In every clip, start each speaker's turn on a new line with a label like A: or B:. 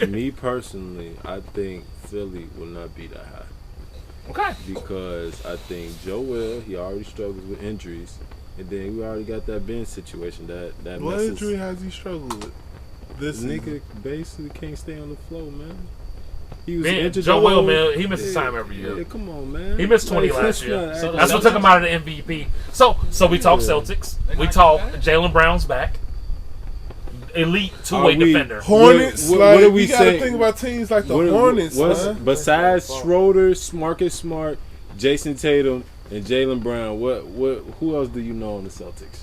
A: Me personally, I think Philly will not be that high.
B: Okay.
A: Because I think Joel, he already struggles with injuries. And then we already got that Ben situation. That
C: what
A: messes.
C: injury has he struggled with? This
A: nigga basically can't stay on the floor, man. He was
B: Ben,
A: injured.
B: Joel, man, he misses time every year.
A: Yeah, come on, man.
B: He missed 20 last year. That's what took him out of the MVP. So we talk Celtics. We talk Jaylen Brown's back. Elite two-way defender.
C: Hornets.
A: What
C: like,
A: do we
C: gotta
A: say?
C: think about teams like the Hornets, man.
A: Besides Schroeder, Marcus Smart, Jason Tatum, and Jaylen Brown, who else do you know on the Celtics?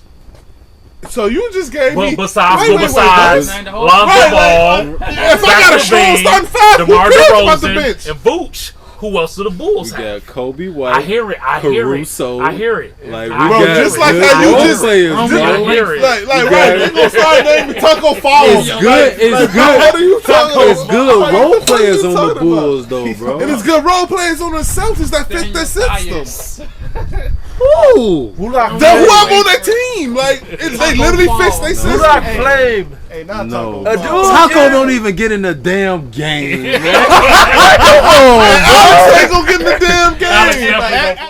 C: So you just gave me
B: besides Lonzo Ball,
C: if I got a strong starting five, who cares about the bench?
B: And Vooch. Who else do the Bulls have?
A: We got Kobe White.
B: I hear it.
A: Caruso.
B: I hear it.
A: Like, we
C: bro,
A: got
C: just like how you just
A: players,
B: I hear it.
C: Like right, they gonna start naming Taco Fall.
A: It's good. It's good.
C: What are you talking about?
A: It's good role players on the Bulls, though, bro.
C: And it's good role players on the Celtics that fit their system.
A: Who?
C: Whoever on that team, like they literally fix their system.
D: Flame.
E: Hey, not
A: No.
E: Taco.
A: Taco don't even get in the damn game, man. Come
C: Oh,
A: on,
C: Alex ain't gonna get in the damn
B: Alex
C: game.
B: definitely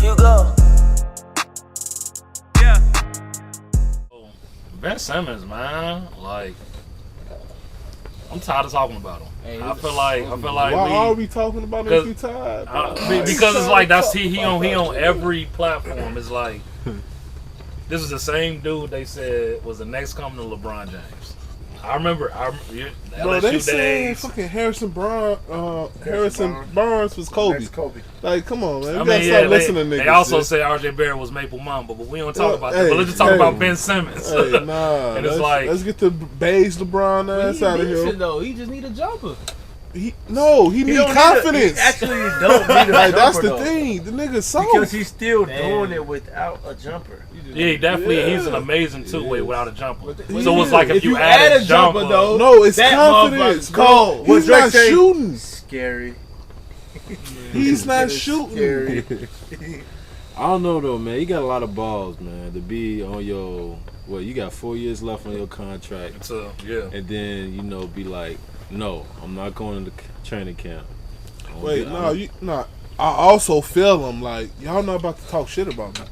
D: You go.
B: Ben Simmons, man. Like, I'm tired of talking about him. I feel like
C: Why are we talking about him if you tired?
B: because it's like that's he on every platform. It's like this is the same dude they said was the next coming to LeBron James. I remember
C: Bro, they
B: LSU
C: said
B: days.
C: fucking Harrison Barnes was Kobe.
E: Next Kobe.
C: Like, come on, man. You
B: I
C: gotta
B: mean,
C: stop
B: yeah,
C: listening to niggas.
B: they also
C: shit.
B: say RJ Barrett was Maple Mamba, but we don't talk about
C: Hey,
B: that. But let's just talk
C: hey.
B: about Ben Simmons.
C: Hey, nah,
B: And it's like-
C: let's get the beige LeBron ass out of here.
E: Though. He just need a jumper.
C: He need confidence.
D: Actually, you don't need a
C: Like, that's
D: jumper,
C: the
D: though.
C: thing. The nigga soft.
D: Because he's still doing it without a jumper.
B: Yeah, he definitely.
C: Yeah.
B: He's an amazing two-way without a jumper.
C: Yeah.
B: So it's like if you
E: add
B: add
E: a
B: a jumper,
E: though,
C: No, it's
E: that
C: confidence.
E: motherfucker's cold.
C: He's
D: Drake
C: not
D: say?
C: shooting.
D: Scary.
C: He's not shooting.
D: Scary.
A: I don't know though, man. You got a lot of balls, man. To be on your you got 4 years left on your contract,
B: so yeah.
A: and then be like, no, I'm not going to training camp.
C: Wait, I also feel him like y'all not about to talk shit about me.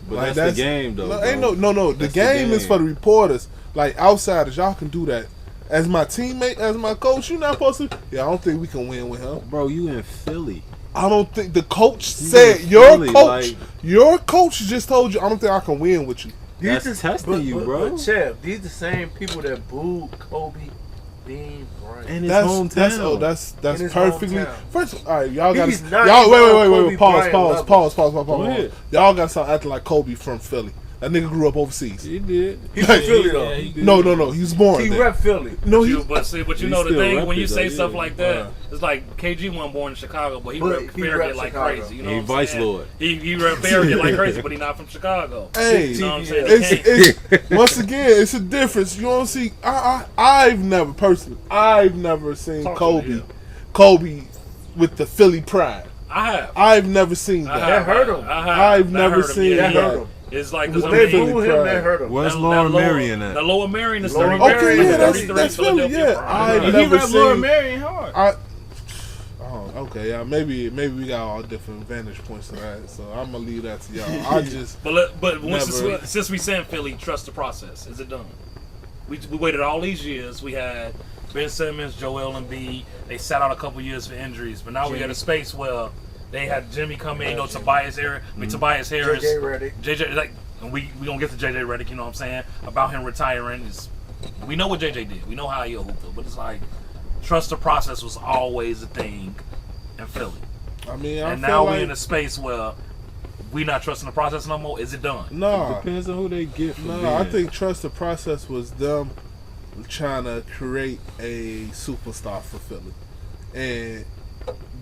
A: But
C: Like,
A: that's the game, though.
C: No,
A: bro.
C: ain't no. The
A: That's the
C: game is
A: game.
C: for the reporters. Like outsiders, y'all can do that. As my teammate, as my coach, you're not supposed to. Yeah, I don't think we can win with him.
A: Bro, you in Philly.
C: I don't think the coach
A: You
C: said
A: in
C: your
A: Philly,
C: coach.
A: like-
C: Your coach just told you. I don't think I can win with you.
A: That's testing you, bro.
D: But Chev, these the same people that booed Kobe being Bryant.
A: In his
C: That's
A: hometown.
C: that's
D: In his
C: perfectly.
D: hometown.
C: First, all right, y'all got
D: He's
C: to.
D: not
C: Y'all
D: even on
C: wait.
D: Kobe Bryant
C: Pause.
A: Go ahead.
C: Y'all got to start acting like Kobe from Philly. That nigga grew up overseas.
A: He did.
D: He's from Philly though.
B: Yeah, he did.
C: No. He was born
D: He
C: there.
D: rep Philly.
C: No, he.
B: But you
A: He
B: know the
A: still
B: thing
A: rep
B: when you
A: it,
B: say
A: though,
B: stuff
A: yeah.
B: like that, it's like KG wasn't born in Chicago, but he
D: But
B: rep
D: he
B: Farragut
D: rep
B: like
D: Chicago.
B: crazy. You know
A: He
B: what I'm
A: vice
B: saying?
A: lord.
B: He rep Farragut like crazy, but he not from Chicago.
C: Hey,
B: You know what I'm saying?
C: it's once again, it's a difference. You don't see. I've never seen
B: Talk to
C: Kobe.
B: me, yeah.
C: Kobe with the Philly pride.
B: I have.
C: I've never seen
B: I
C: that.
B: have.
D: hurt him.
B: I have.
C: I've
B: That
C: never
B: hurt him.
C: seen
B: Yeah,
D: That
C: that.
D: hurt him.
B: It's like
C: With
B: because
D: They
C: that Philly
D: booed him,
C: pride.
D: that hurt him.
A: Where's
B: that
A: Lauren
B: lower-
A: Marion at?
B: The Lower Marion is
D: Lauren
B: 33.
D: Marion,
C: Okay, yeah,
B: 33
C: that's Philly.
B: Philadelphia
C: Yeah,
B: Pride.
C: I've
E: He
C: never
E: rep Laura
C: seen.
E: Marion hard.
C: Okay, yeah, maybe we got all different vantage points to that. So I'm gonna leave that to y'all. I just
B: But
C: Never.
B: since we said Philly, trust the process. Is it done? We waited all these years. We had Ben Simmons, Joel Embiid. They sat out a couple years for injuries, but now we got a space where they had Jimmy come in, Tobias Harris, Tobias Harris,
D: JJ Redick.
B: JJ, like, and we gonna get to JJ Redick. You know what I'm saying about him retiring? We know what JJ did. We know how he hooped, but it's like trust the process was always a thing in Philly.
C: I mean,
B: And now we're in a space where we not trusting the process no more. Is it done?
C: Nah,
A: Depends on who they get from
C: no. I think trust the process was them trying to create a superstar for Philly, and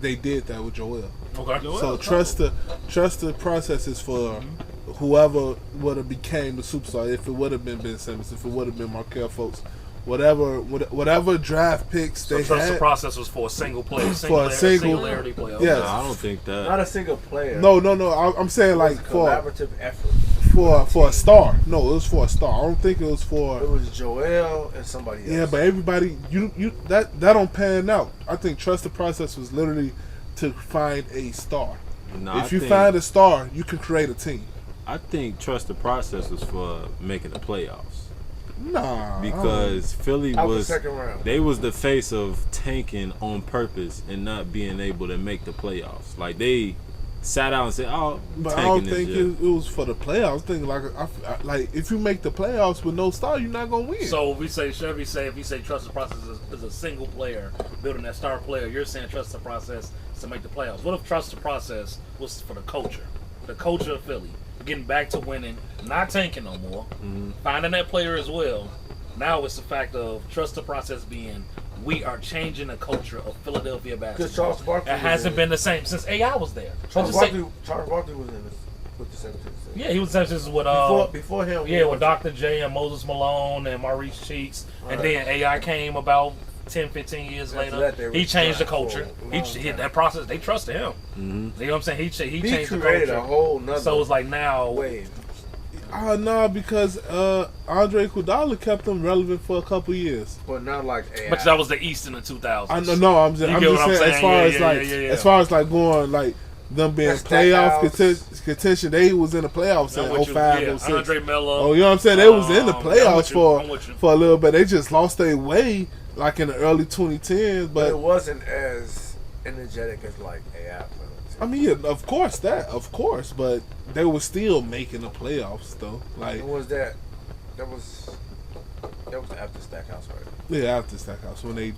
C: they did that with Joel.
B: Okay.
C: So trust the process is for whoever would have became the superstar. If it would have been Ben Simmons, if it would have been Markelle Fultz, whatever draft picks
B: So
C: they
B: trust
C: had.
B: the process was for a single play,
C: For a single-
B: singularity play.
C: Yeah.
A: No, I don't think that.
D: Not a single player.
C: No. I'm saying
D: It was
C: like
D: a
C: for
D: collaborative effort.
C: for a star. No, it was for a star. I don't think it was for.
F: It was Joel and somebody else.
C: Yeah, but everybody, that don't pan out. I think trust the process was literally to find a star.
A: No,
C: If you find a star, you can create a team.
A: I think trust the process was for making the playoffs.
C: Nah,
A: Because Philly
F: out the
A: was
F: second round.
A: they was the face of tanking on purpose and not being able to make the playoffs. Like they sat out and said, "Oh,
C: but I
A: tanking
C: don't
A: this
C: think
A: year."
C: it was for the playoffs. I think like if you make the playoffs with no star, you're not gonna win.
B: So we say Chevy say if you say trust the process is a single player building that star player, you're saying trust the process is to make the playoffs. What if trust the process was for the culture of Philly, getting back to winning, not tanking no more, finding that player as well. Now it's the fact of trust the process being we are changing the culture of Philadelphia
F: Because
B: basketball.
F: Charles Barkley
B: It hasn't been the same since AI was there.
F: Charles
B: Just say-
F: Barkley was in this with the 76ers.
B: yeah, he was just with
F: Before him.
B: yeah, with Dr. J and Moses Malone and Maurice Cheeks. And then AI came about 10, 15 years
F: After
B: later.
F: that, they
B: He changed the
F: were
B: culture.
F: for a
B: He
F: long time.
B: that process, they trusted him. You know what I'm saying? He
F: He
B: changed the
F: created
B: culture.
F: a whole nother
B: So it's like now,
F: wave.
C: No, because Andre Iguodala kept them relevant for a couple years.
F: But not like AI.
B: but that was the East in the 2000s.
C: I know. No, I'm just
B: You get what I'm
C: saying.
B: saying?
C: As far
B: Yeah,
C: as
B: yeah,
C: like,
B: yeah, yeah.
C: as far as like going like them being
F: That's
C: playoff
F: Stackhouse.
C: contention, they was in the playoffs
B: I'm
C: in
B: with you.
C: 05,
B: Yeah,
C: 06.
B: Andre Miller.
C: Oh, you know what I'm saying? They was in the
B: I'm
C: playoffs
B: with you. I'm with you.
C: for a little bit. They just lost their way like in the early 2010s.
F: but it
C: But
F: wasn't as energetic as like AI players.
C: I mean, yeah, of course, but they were still making the playoffs though. Like
F: When was that? That was after Stackhouse, right?
C: yeah, after Stackhouse when they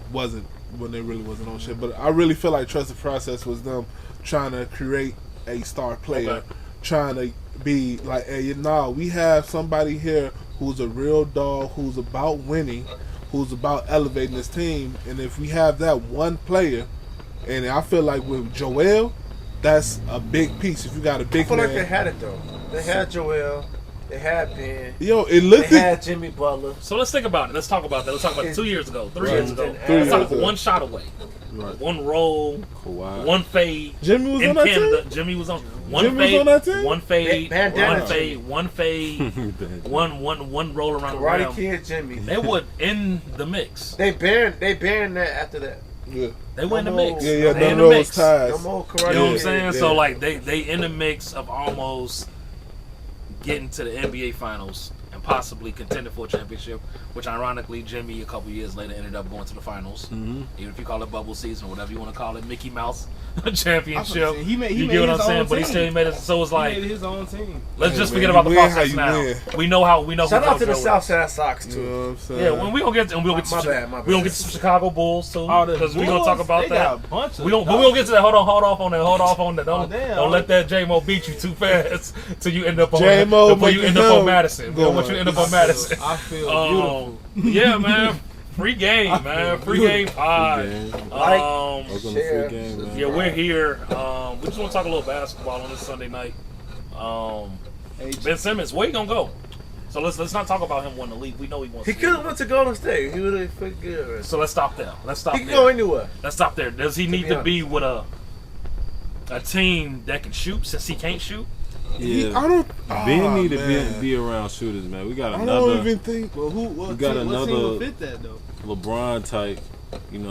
C: really wasn't on shit. But I really feel like trust the process was them trying to create a star player,
B: Okay.
C: trying to be like, hey, we have somebody here who's a real dog, who's about winning, who's about elevating this team. And if we have that one player, and I feel like with Joel, that's a big piece. If you got a
F: I
C: big
F: feel
C: man,
F: like they had it though. They had Joel. They had Ben.
C: yo, it
F: They
C: looked
F: had Jimmy Butler.
B: So let's think about it. Let's talk about that. Let's talk about it 2 years ago, 3
C: Right.
B: years ago.
F: 3
B: Let's talk
C: years
B: about
C: ago.
B: one shot away,
C: Right.
B: one roll,
A: Kawhi.
B: one fade.
C: Jimmy was
B: in
C: on that
B: Canada,
C: team.
B: Jimmy was on one
C: Jimmy was
B: fade,
C: on that team?
B: one fade,
F: Bandana
B: one fade, one fade, one roll around the
F: Karate
B: rim.
F: Kid Jimmy.
B: They were in the mix.
F: They banned that after that.
C: Yeah,
B: They were in the
F: No
B: mix.
F: more.
C: yeah,
B: They
C: none
B: in
C: of
B: the
C: those
B: mix.
C: ties.
F: No more
B: You
F: Karate
B: know what I'm
F: Kid.
B: saying?
C: Yeah.
B: So like they in the mix of almost getting to the NBA finals and possibly contending for a championship, which ironically Jimmy a couple years later ended up going to the finals. Even if you call it bubble season or whatever you want to call it, Mickey Mouse championship.
E: He made
B: you get what I'm
E: his
B: saying?
E: own
B: But he
E: team.
B: still made it. So it's
E: He
B: like
E: made his own team.
B: let's
C: Hey,
B: just
C: man,
B: forget
C: you
B: about the
C: win how
B: process
C: you
B: now.
C: win.
B: We know
F: Shout
B: who
F: out to the
B: Joe is.
F: Southside Sox
C: You
F: too.
C: know what I'm saying?
B: Yeah, when we gonna get to,
F: My bad.
B: we gonna get to some Chicago Bulls too.
E: All the
B: Because we gonna talk
E: Bulls,
B: about
E: they
B: that.
E: got a bunch of
B: We gonna get to that. Hold off on that.
E: Oh, damn.
B: Don't let that J-Mo beat you too fast till you end up on
C: J-Mo
B: before you
C: making
B: end up on
C: him
B: Madison.
C: go
B: Before you
C: on.
B: end up on Madison.
E: I feel beautiful.
B: Yeah, man. Free game, man. Free game pod.
A: Game.
B: Um,
A: Welcome
F: Share.
A: to free game, man.
B: yeah, we're here. We just want to talk a little basketball on this Sunday night. Ben Simmons, where you gonna go? So let's not talk about him wanting to leave. We know he wants.
F: He
B: to
F: could have
B: leave.
F: went to Golden State. He would have fit good.
B: So let's stop there. Let's stop
F: He can
B: there.
F: go anywhere.
B: Let's stop there. Does he need
F: be
B: to be with a team that can shoot since he can't shoot?
A: Yeah,
C: I don't.
A: Ben need to
C: man.
A: be around shooters, man. We got
C: I
A: another
C: don't even think.
E: Well, what
A: got
E: team
A: another-
E: will fit that though?
A: LeBron type,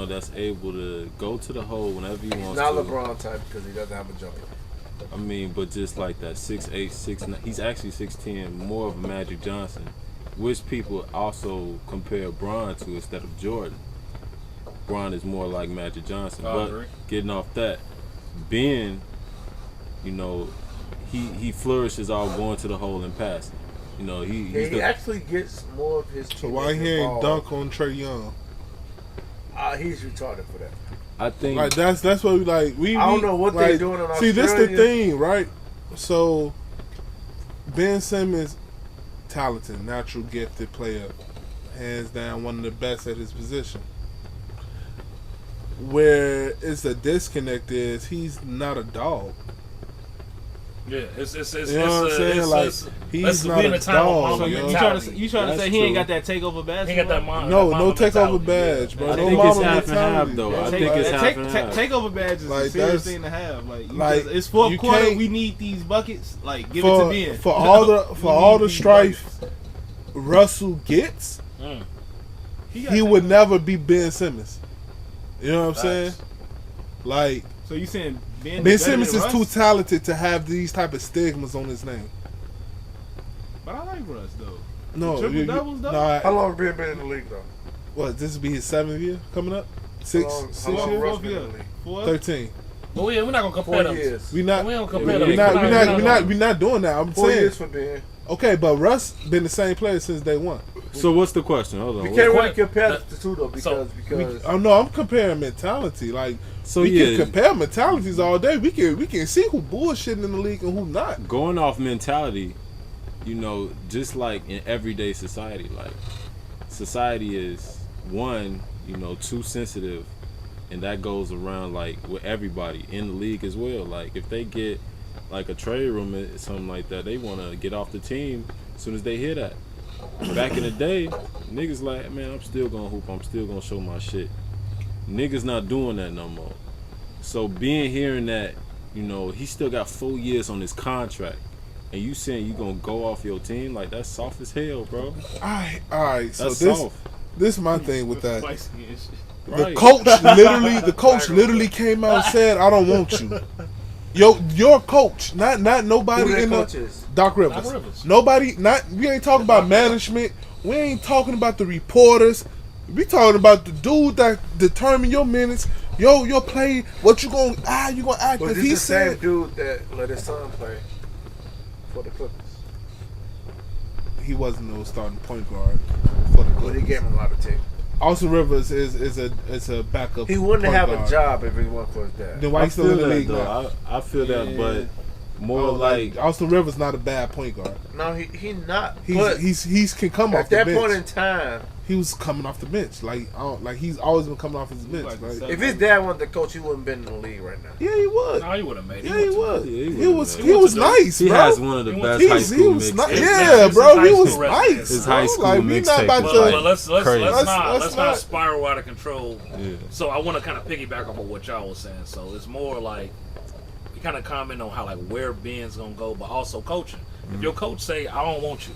A: that's able to go to the hole whenever he wants
F: Not
A: to.
F: LeBron type because he doesn't have a jumper.
A: I mean, but just like that 6'8", 6'9", he's actually 6'10", more of a Magic Johnson, which people also compare Bron to instead of Jordan. Bron is more like Magic Johnson.
B: I
A: But
B: agree.
A: getting off that, Ben, he flourishes off going to the hole and passing. He's
F: He actually gets more of his.
C: So why he ain't dunk on Trey Young?
F: He's retarded for that.
A: I think
C: Like that's what we like.
F: I don't know what they're doing in
C: See, this the
F: Australia.
C: thing, right? So Ben Simmons, talented, natural, gifted player, hands down one of the best at his position. Where it's a disconnect is he's not a dog.
B: Yeah, it's
C: You know what I'm saying? Like, he's not a dog.
E: So
C: yo.
E: you trying to
A: That's
E: say he ain't
A: true.
E: got that takeover badge?
B: He got that mind.
C: No,
B: that
C: no
B: mama
C: takeover
B: mentality,
C: badge, bro.
A: I
C: No
A: think
C: mama
A: it's half and half,
C: mentality.
A: though.
C: bro.
A: I think it's half and half.
E: Takeover badge is
C: Like,
E: a serious
C: that's-
E: thing to have. Like,
C: like,
E: it's fourth
C: you
E: quarter.
C: can't-
E: We need these buckets. Like, give it to Ben.
C: For all the
E: these
C: strife
E: buckets.
C: Russell gets,
E: got
C: he would
E: takeover.
C: never be Ben Simmons. You know what I'm saying?
B: Facts.
C: Like,
E: So you saying Ben?
C: Ben
E: is better
C: Simmons
E: than
C: is
E: Russ?
C: too talented to have these type of stigmas on his name.
E: But I like Russ though.
C: No,
E: Triple doubles, though?
F: How long have Ben been in the league, though?
C: What? This will be his 7th year coming up.
F: How
C: Six
F: long
C: years.
F: Russ been in the league?
C: 13.
B: But we're not gonna compare
F: 4
B: them.
F: years.
C: We not.
B: We don't
C: We're
B: compare them.
C: not doing that. I'm
F: 4
C: saying.
F: years for Ben.
C: Okay, but Russ been the same player since day one.
A: So what's the question? Hold on.
F: We can't really
B: What-
F: compare
B: the-
F: the two, though, because
C: Oh no, I'm comparing mentality. Like,
A: So
C: we
A: yeah,
C: can compare mentalities all day. We can see who bullshitting in the league and who not.
A: going off mentality, you know, just like in everyday society, like society is one, you know, too sensitive, and that goes around like with everybody in the league as well. Like if they get like a trade room or something like that, they want to get off the team as soon as they hear that. Back in the day, niggas like, man, I'm still gonna hoop, I'm still gonna show my shit. Niggas not doing that no more. So hearing that, you know, he still got 4 years on his contract, and you saying you gonna go off your team, like that's soft as hell, bro.
C: All right. So
A: That's
C: this
A: soft.
C: this is my thing with that.
E: Spicy and shit.
C: The
A: Right.
C: coach literally came out and said, "I don't want you." Your coach, not nobody
F: who
C: in
F: their
C: the
F: coach is.
C: Doc Rivers.
B: Doc Rivers.
C: Nobody, we ain't talking about management. We ain't talking about the reporters. We talking about the dude that determine your minutes, your play, what you gonna act.
F: But
C: Because
F: this
C: he
F: is the same
C: said
F: dude that let his son play for the Clippers.
C: he wasn't no starting point guard for the
F: But he
C: Clippers.
F: gave him a lot of tape.
C: Austin Rivers is a backup.
F: He wouldn't
C: point
F: have
C: guard.
F: a job if he weren't for his dad.
C: Then why he still in the league now?
A: though. I feel that,
E: Yeah.
A: but more
C: Oh,
A: like
C: Austin Rivers not a bad point guard.
F: No, he not. But
C: He's can come off
F: at
C: the
F: that
C: bench.
F: point in time,
C: He was coming off the bench. Like he's always been coming off his bench.
E: Like
C: Like,
E: the
F: if his dad wasn't the coach, he wouldn't been in the league right now.
C: yeah, he would.
B: No, he would have made it.
C: Yeah, he would.
A: Yeah, he
C: He
A: would,
C: was
A: man.
C: he was
B: He went
C: nice,
A: he
C: bro.
A: has one of the
B: He
A: best
B: was-
A: high
C: He
A: school
C: was
A: mixtapes.
C: nice.
B: His
C: Yeah,
B: his
C: bro.
B: high
C: He was
B: school resume.
C: nice.
A: His
C: bro.
A: high school
C: Like, we not
A: mixtape
C: about
A: was
C: to.
B: But let's
A: Crazy.
B: not
C: Let's not-
B: spiral out of control.
A: Yeah.
B: So I want to kind of piggyback off of what y'all was saying. So it's more like we kind of comment on how like where Ben's gonna go, but also coaching. If your coach say I don't want you,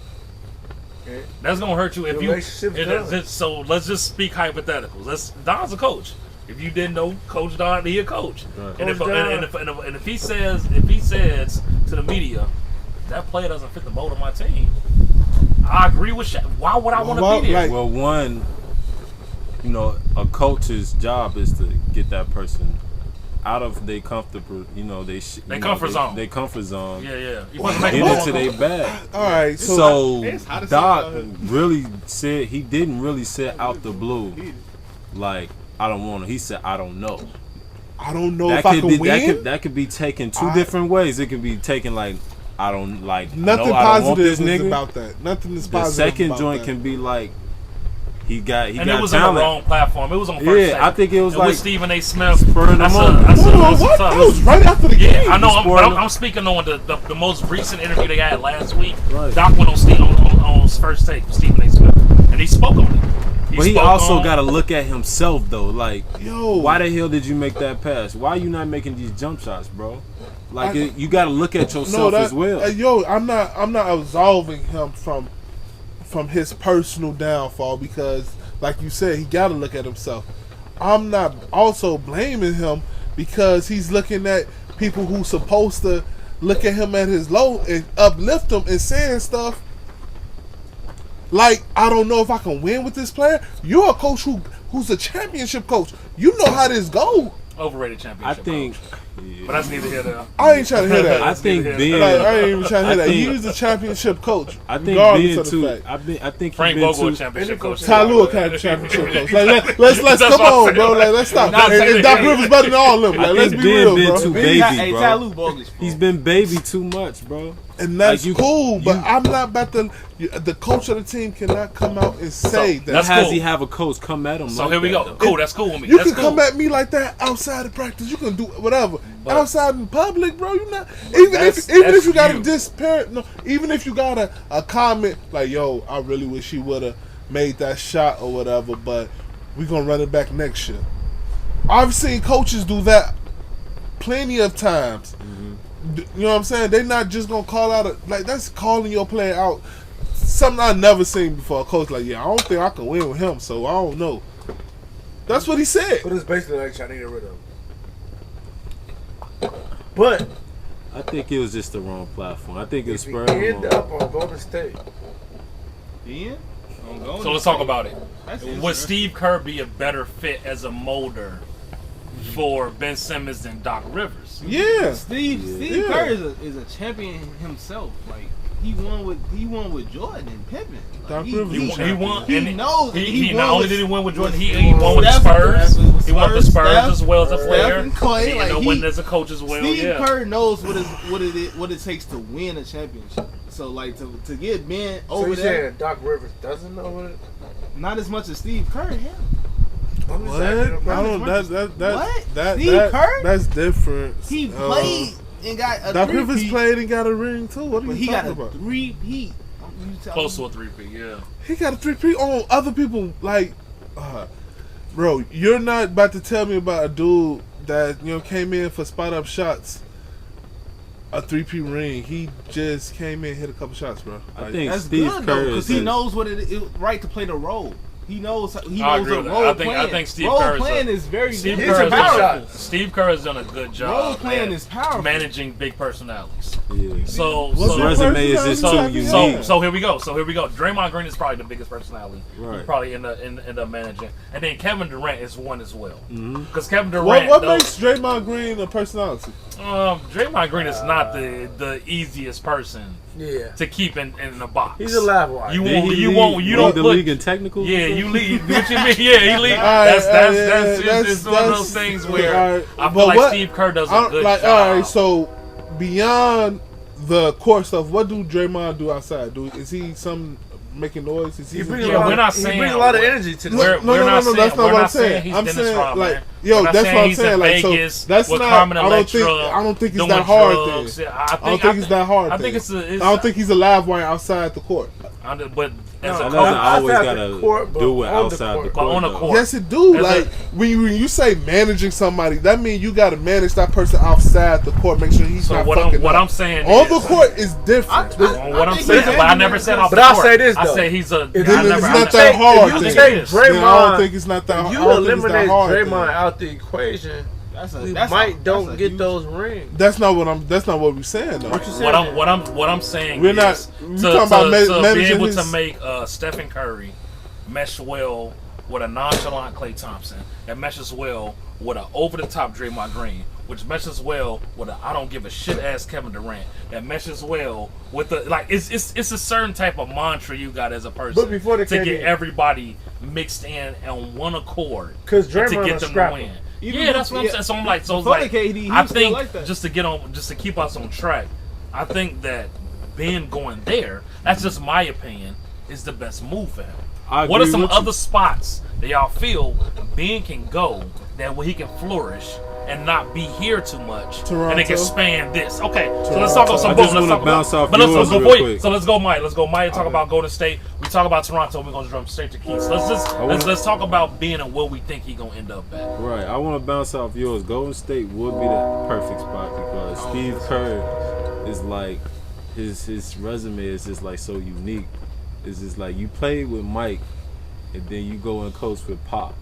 F: Okay.
B: that's gonna hurt you. If
F: The
B: you
F: relationship's done.
B: so let's just speak hypotheticals. Don's a coach. If you didn't know Coach Don, he a coach.
A: Right.
B: And, if,
F: Coach Don.
B: and if he says to the media that player doesn't fit the mold of my team, I agree with Shaq. Why would I want
C: Well,
B: to be there?
C: like-
A: Well, one, you know, a coach's job is to get that person out of their comfortable, you know,
B: They comfort zone.
A: They comfort zone.
B: Yeah. You supposed to make
A: Get
B: them
A: into their bag.
C: All right,
A: So
E: It's hot as
A: Doc
E: hell out here.
A: really said he didn't really say out the blue, like I don't want to. He said I don't know.
C: I don't know
A: That
C: if I
A: could
C: can
A: be
C: win.
A: that could be taken two
C: I-
A: different ways. It could be taken like I don't like.
C: Nothing
A: no, I don't want
C: positive
A: this
C: is
A: nigga.
C: about that. Nothing is
A: The
C: positive.
A: second
C: about
A: joint
C: that.
A: can be like he got
B: and
A: got
B: it was on
A: talent.
B: the wrong platform. It was on first.
A: Yeah, I think it was
B: and
A: like
B: with Stephen A. Smith.
A: spurring
B: That's
A: them
B: a-
A: on.
B: that's a-
C: Hold on,
B: that's a
C: what?
B: tough-
C: That was right after the
B: Yeah,
C: game.
B: I know.
A: Spoiler.
B: But I'm speaking on the most recent interview they had last week.
A: Right.
B: Doc went on first take with Stephen A. Smith, and he spoke on it.
A: But he
B: spoke
A: also
B: on-
A: got to look at himself though. Like,
C: Yo.
A: why the hell did you make that pass? Why are you not making these jump shots, bro? Like,
C: I-
A: you got to look at yourself as well.
C: I'm not absolving him from his personal downfall because, like you said, he got to look at himself. I'm not also blaming him because he's looking at people who supposed to look at him at his low and uplift him and saying stuff like, I don't know if I can win with this player. You're a coach who's a championship coach. You know how this go.
B: overrated
A: I
B: championship.
A: think.
B: coach. But that's neither here nor there.
C: I ain't trying to hear that.
A: I think
B: Like,
A: Ben.
C: Like, I ain't even trying to hear
A: I
C: that.
A: think-
C: He's a championship coach.
A: I think
C: regardless
A: Ben
C: of the
A: too.
C: fact.
A: I think
B: Frank
A: he been
B: Vogel, a
A: too.
B: championship coach.
C: Ty Lue kind of championship coach. Like, let's
B: That's
C: come
B: what I'm
C: on,
B: saying.
C: bro. Like, let's stop.
B: Nah,
C: And Doc Rivers better than all of them.
A: I
C: Like, let's
A: think
C: be
A: Ben
C: real,
A: been
C: bro.
A: too
E: Hey,
A: baby,
E: Ty
A: bro.
E: Lue bogus, bro.
A: He's been baby too much, bro.
C: And that's
A: Like, you-
C: cool, but
A: you-
C: I'm not about to. The coach of the team cannot come out and say
A: Why
C: that.
B: That's
A: has
B: cool.
A: he have a coach come at him?
B: So
A: like
B: here we
A: that,
B: go.
A: though?
B: Cool. That's cool with me.
C: You
B: That's
C: can
B: cool.
C: come at me like that outside of practice. You can do whatever. outside in public, bro. You not even
B: that's
C: if you got a
B: you.
C: disparate. No, even if you got a comment like, "Yo, I really wish he would have made that shot or whatever," but we gonna run it back next year. I've seen coaches do that plenty of times. You know what I'm saying? They're not just gonna call out that's calling your player out. Something I never seen before. A coach like, yeah, I don't think I can win with him, so I don't know. That's what he said.
F: But it's basically like trying to get rid of him. But
A: I think it was just the wrong platform. I think it
F: if he
A: spurred him
F: end
A: on.
F: up on Golden State,
E: Ian? I'm going
B: So let's talk about it.
E: That's
B: Would
E: interesting.
B: Steve Kerr be a better fit as a molder for Ben Simmons than Doc Rivers?
C: Yeah.
E: Steve
C: Yeah.
E: Kerr is a champion himself. Like he won with Jordan and Pippen. Like,
C: Doc Rivers
B: He won.
E: He
B: and
E: knows
B: He
E: won
B: not only
E: with-
B: did he win with Jordan, he won with the
E: Steph-
B: Spurs.
E: with
B: He won with the Spurs
E: Steph,
B: as well as a
E: Steph
B: player.
E: and Clay,
B: He ended
E: like,
B: up
E: he-
B: winning as a coach as well.
E: Steve
B: Yeah.
E: Kerr knows what it takes to win a championship. So like to get Ben
F: so
E: over
F: you
E: there,
F: saying Doc Rivers doesn't know what it?
E: not as much as Steve Kerr. Him.
F: I'm just
C: What?
F: asking him,
C: I
F: bro.
C: don't.
E: What?
C: That
E: Steve Kerr?
C: That's different.
E: He played and got a
C: Doc Rivers
E: three-peat,
C: played and got a ring too. What are
E: but
C: you
E: he got
C: talking
E: a
C: about?
E: three-peat.
B: Close to a 3-peat, yeah.
C: He got a 3P on other people. Like, bro, you're not about to tell me about a dude that came in for spot up shots. A 3P ring. He just came in, hit a couple shots, bro.
A: I
C: Like,
A: think
E: That's
A: Steve
E: good
A: Kerr
E: though,
A: is
E: because he
A: just-
E: knows what it is right to play the role. He knows
B: I
E: the
B: agree with that.
E: role
B: I think
E: playing.
B: Steve
E: role
B: Kerr is
E: playing
B: a-
E: is very
B: Steve
E: good.
F: Kerr
B: Kerr,
F: is
B: has
F: a
B: done,
F: powerful.
B: Steve Kerr has done a good job.
E: Role playing
B: at
E: is powerful.
B: managing big personalities.
A: Yeah.
B: So,
C: What's
A: His
C: your
A: resume is just
C: personality?
A: too
C: So-
A: unique.
B: So here we go. Draymond Green is probably the biggest personality.
A: Right.
B: He probably end up managing, and then Kevin Durant is one as well.
A: Mhm.
B: Because Kevin Durant,
C: what
B: though,
C: makes Draymond Green a personality?
B: Draymond Green is not the easiest person
F: Yeah,
B: to keep in the box.
F: he's a live wire.
B: You
A: Did
B: won't.
A: he
B: You
A: lead-
B: won't. You
A: lead
B: don't
A: the
B: put.
A: league in technicals?
B: Yeah, you lead. What you mean? Yeah, he lead.
C: Alright,
B: That's it's one of
C: that's-
B: those things where
C: alright,
B: I
C: but
B: feel like
C: what-
B: Steve Kerr does a
C: I'm
B: good
C: like,
B: job.
C: all right, so beyond the court stuff, what do Draymond do outside? Is he some making noise? Is he
F: He brings
B: Yeah,
F: a lot.
B: we're not
F: He
B: saying-
F: brings a lot of energy to the.
B: We're-
C: no,
B: we're
C: no,
B: not
C: no,
B: saying-
C: that's not
B: we're
C: what I'm
B: not saying
C: saying.
B: he's
C: I'm
B: Dennis
C: saying
B: Rodman.
C: like,
B: We're
C: yo,
B: not
C: that's
B: saying
C: what I'm
B: he's in
C: saying. Like, so
B: Vegas
C: that's
B: with
C: not.
B: Carmen
C: I don't
B: Electra
C: think it's
B: doing
C: that hard
B: drugs.
C: thing.
B: Yeah,
C: I don't think it's that hard.
B: I think
C: thing.
B: it's
C: I don't think he's a live wire outside the court.
B: but as a
A: That
B: coach,
A: doesn't always
F: outside
A: gotta
F: the court, but
A: do it
F: on the
A: outside
F: court.
A: the
B: But
A: court.
B: on the
A: though.
B: court.
C: Yes, it do.
B: As
C: Like when you say managing somebody, that means you got to manage that person outside the court. Make sure he's
B: So
C: not
B: what
C: fucking up.
B: I'm saying
C: On
B: is,
C: the court is different.
B: what I'm
E: think
B: saying,
E: he's
B: but I never said off
F: But
B: the
F: I'll
B: court.
F: say this,
B: I
F: though.
B: say he's a.
F: If
B: I
F: you-
B: never-
C: it's
B: I
C: not
B: never-
C: that hard.
F: If you
C: thing.
F: take
B: It is.
C: Yeah, I don't
F: Draymond,
C: think it's not that.
F: if
C: I
F: you
C: don't think it's that
F: eliminate
C: hard
F: Draymond
C: thing.
F: out the equation, we
E: that's
F: might don't
E: a
F: get
E: huge-
F: those rings.
C: That's not what we're saying though.
F: What you saying?
B: What I'm saying
C: We're
B: is
C: not-
B: to,
C: we talking about
B: to be
C: managing
B: able
C: his-
B: to make Stephen Curry mesh well with a nonchalant Klay Thompson, that meshes well with an over the top Draymond Green, which meshes well with a I don't give a shit ass Kevin Durant, that meshes well with the it's a certain type of mantra you got as a person
F: But before the
B: to
F: KD
B: get everybody mixed in on one accord
F: 'Cause
B: to
F: Draymond
B: get
F: a
B: them to
F: scrapper.
B: win.
E: Even
B: Yeah,
E: though-
B: that's what I'm
E: yeah,
B: saying. So I'm like, so it's
E: before
B: like,
E: the KD, he
B: I
E: was still
B: think
E: like that.
B: just to keep us on track, I think that Ben going there, that's just my opinion, is the best move for him.
A: I
B: What are
A: agree
B: some
A: with you.
B: other spots that y'all feel Ben can go that where he can flourish and not be here too much,
C: Toronto.
B: and it can span this? Okay, so let's talk about some.
A: I just
B: let's
A: wanna
B: talk
A: bounce
B: about,
A: off
B: but let's
A: yours
B: go.
A: real quick.
B: So let's go, Mike. Let's go, Mike. And talk about Golden State. We talk about Toronto. We're gonna jump straight to Keith. Let's talk about Ben and where we think he gonna end up at.
A: Right, I want to bounce off yours. Golden State would be the perfect spot because Steve Kerr is like his resume is just like so unique. It's just like you play with Mike, and then you go and coach with Pop,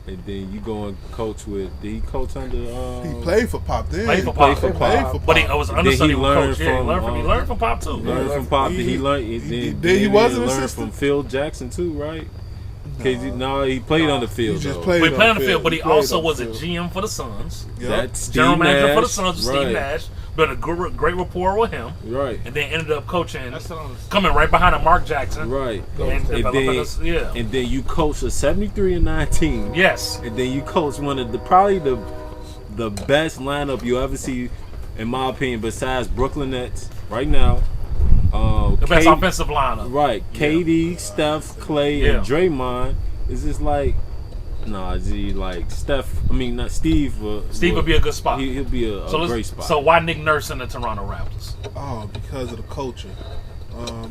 A: and then you go and coach with. Did he coach under?
C: He played for Pop then.
B: Played for
C: He
B: Pop.
C: played for
B: But he
C: Pop.
B: was
A: Then
B: understudy
A: he
B: with
A: learned
B: Coach. Yeah,
A: from,
B: he learned from Pop too.
A: Learned from Pop. Then he learned.
C: Then he was an
A: learned
C: assistant.
A: from Phil Jackson too, right? No, he played on the field.
C: He just
A: though.
C: played
B: But he played on the
C: field.
B: field, but he
C: played
B: also
C: on
B: was
C: the
B: a
C: field.
B: GM for the Suns.
C: Yep.
A: That's Steve
B: General manager for the
A: Nash.
B: Suns was
A: right.
B: Steve Nash. Built a great rapport with him,
A: Right.
B: and then ended up coaching,
E: That's what I'm saying.
B: coming right behind a Mark Jackson.
A: Right.
B: And developing us, yeah.
A: And then you coach a 73-9 team.
B: Yes.
A: And then you coach one of the probably the best lineup you'll ever see, in my opinion, besides Brooklyn Nets right now.
B: The best offensive lineup.
A: Right. KD, Steph, Clay,
B: Yeah.
A: and Draymond. It's just like Nah, like Steph. I mean, not Steve.
B: Steve would be a good spot.
A: He'll be a great spot.
B: So why Nick Nurse in the Toronto Raptors?
C: Oh, because of the culture.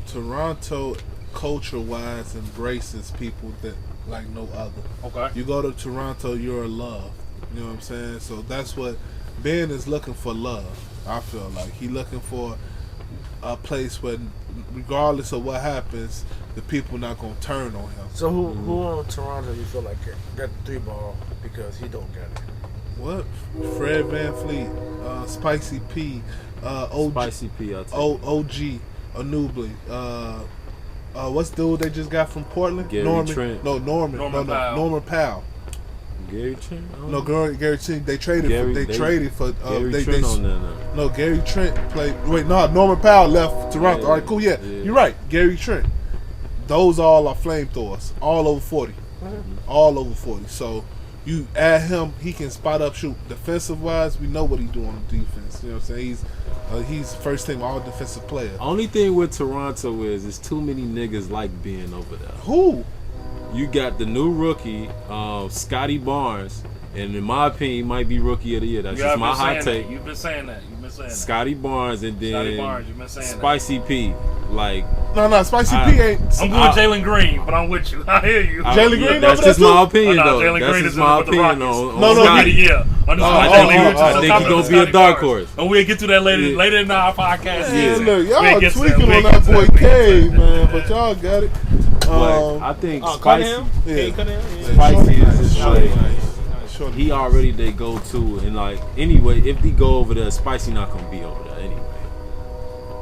C: Toronto, culture-wise, embraces people that like no other.
B: Okay.
C: You go to Toronto, you're loved. You know what I'm saying? So that's what Ben is looking for. Love. I feel like he's looking for a place where, regardless of what happens, the people not gonna turn on him.
F: So who on Toronto you feel like got the 3 ball because he don't got it?
C: What? Fred VanVleet, Spicy P, OG,
A: Spicy P. I'll take
C: OG, Anubli. What's the dude they just got from Portland?
A: Gary
C: Norman.
A: Trent.
C: No, Norman.
B: Norman Powell.
C: Norman Powell.
A: Gary Trent.
C: No, Gary Trent. They traded.
A: Gary-
C: They traded for.
A: Gary Trent on there now.
C: No, Gary Trent played. Wait, no, Norman Powell left Toronto.
A: Yeah,
C: All right, cool. Yeah,
A: yeah.
C: you're right. Gary Trent. Those all are flamethrowers. All over 40. All over 40. So you add him, he can spot up, shoot. Defensive wise, we know what he's doing on defense. You know what I'm saying? He's first team all defensive player.
A: Only thing with Toronto is too many niggas like being over there.
C: Who?
A: You got the new rookie, Scotty Barnes, and in my opinion, he might be rookie of the year. That's just my hot take.
B: You've been saying that.
A: Scotty Barnes, and then
B: Scotty Barnes, you've been saying
A: Spicy P. Like,
C: No, Spicy P ain't.
B: I'm going with Jalen Green, but I'm with you. I hear you.
C: Jalen Green
A: that's
C: over there
A: just my
C: too?
A: opinion,
B: Oh, no,
A: though.
B: Jalen
A: That's
B: Green
A: just
B: is
A: my
B: with the
A: opinion
B: Rockets.
A: on
C: No,
A: Scotty.
B: Yeah.
A: I think he's gonna be a dark horse.
B: And we'll get to that later in our podcast.
C: Yeah,
B: season.
C: look, y'all
B: We'll get to
C: tweaking
B: that.
C: on
B: We'll
C: that
B: get to
C: boy
B: that.
C: K, man, but y'all got it.
A: But I think Spicy,
E: Cunningham?
C: Yeah.
E: Kate Cunningham? Yeah.
A: Spicy is just like
C: Shorty.
A: he already they go to, and like anyway, if he go over there, Spicy not gonna be over there anyway.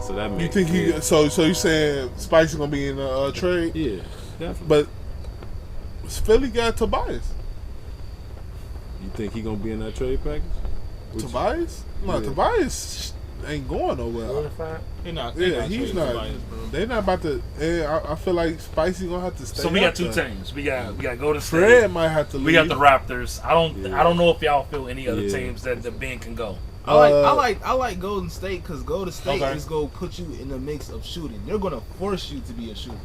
A: So that makes
C: You think he? So you saying Spicy gonna be in a trade?
A: Yeah, definitely.
C: But Philly got Tobias.
A: You think he gonna be in that trade package?
C: Tobias? No,
A: Yeah.
C: Tobias ain't going nowhere.
E: He not.
C: Yeah, he's not. They not about to. I feel like Spicy gonna have to stay.
B: So we got
C: up
B: two
C: there.
B: teams. We got Golden State.
C: Fred might have to leave.
B: We got the Raptors. I don't know if y'all feel any other
A: Yeah.
B: teams that the Ben can go.
E: I like Golden State because Golden State
B: Okay.
E: is gonna put you in the mix of shooting. They're gonna force you to be a shooter.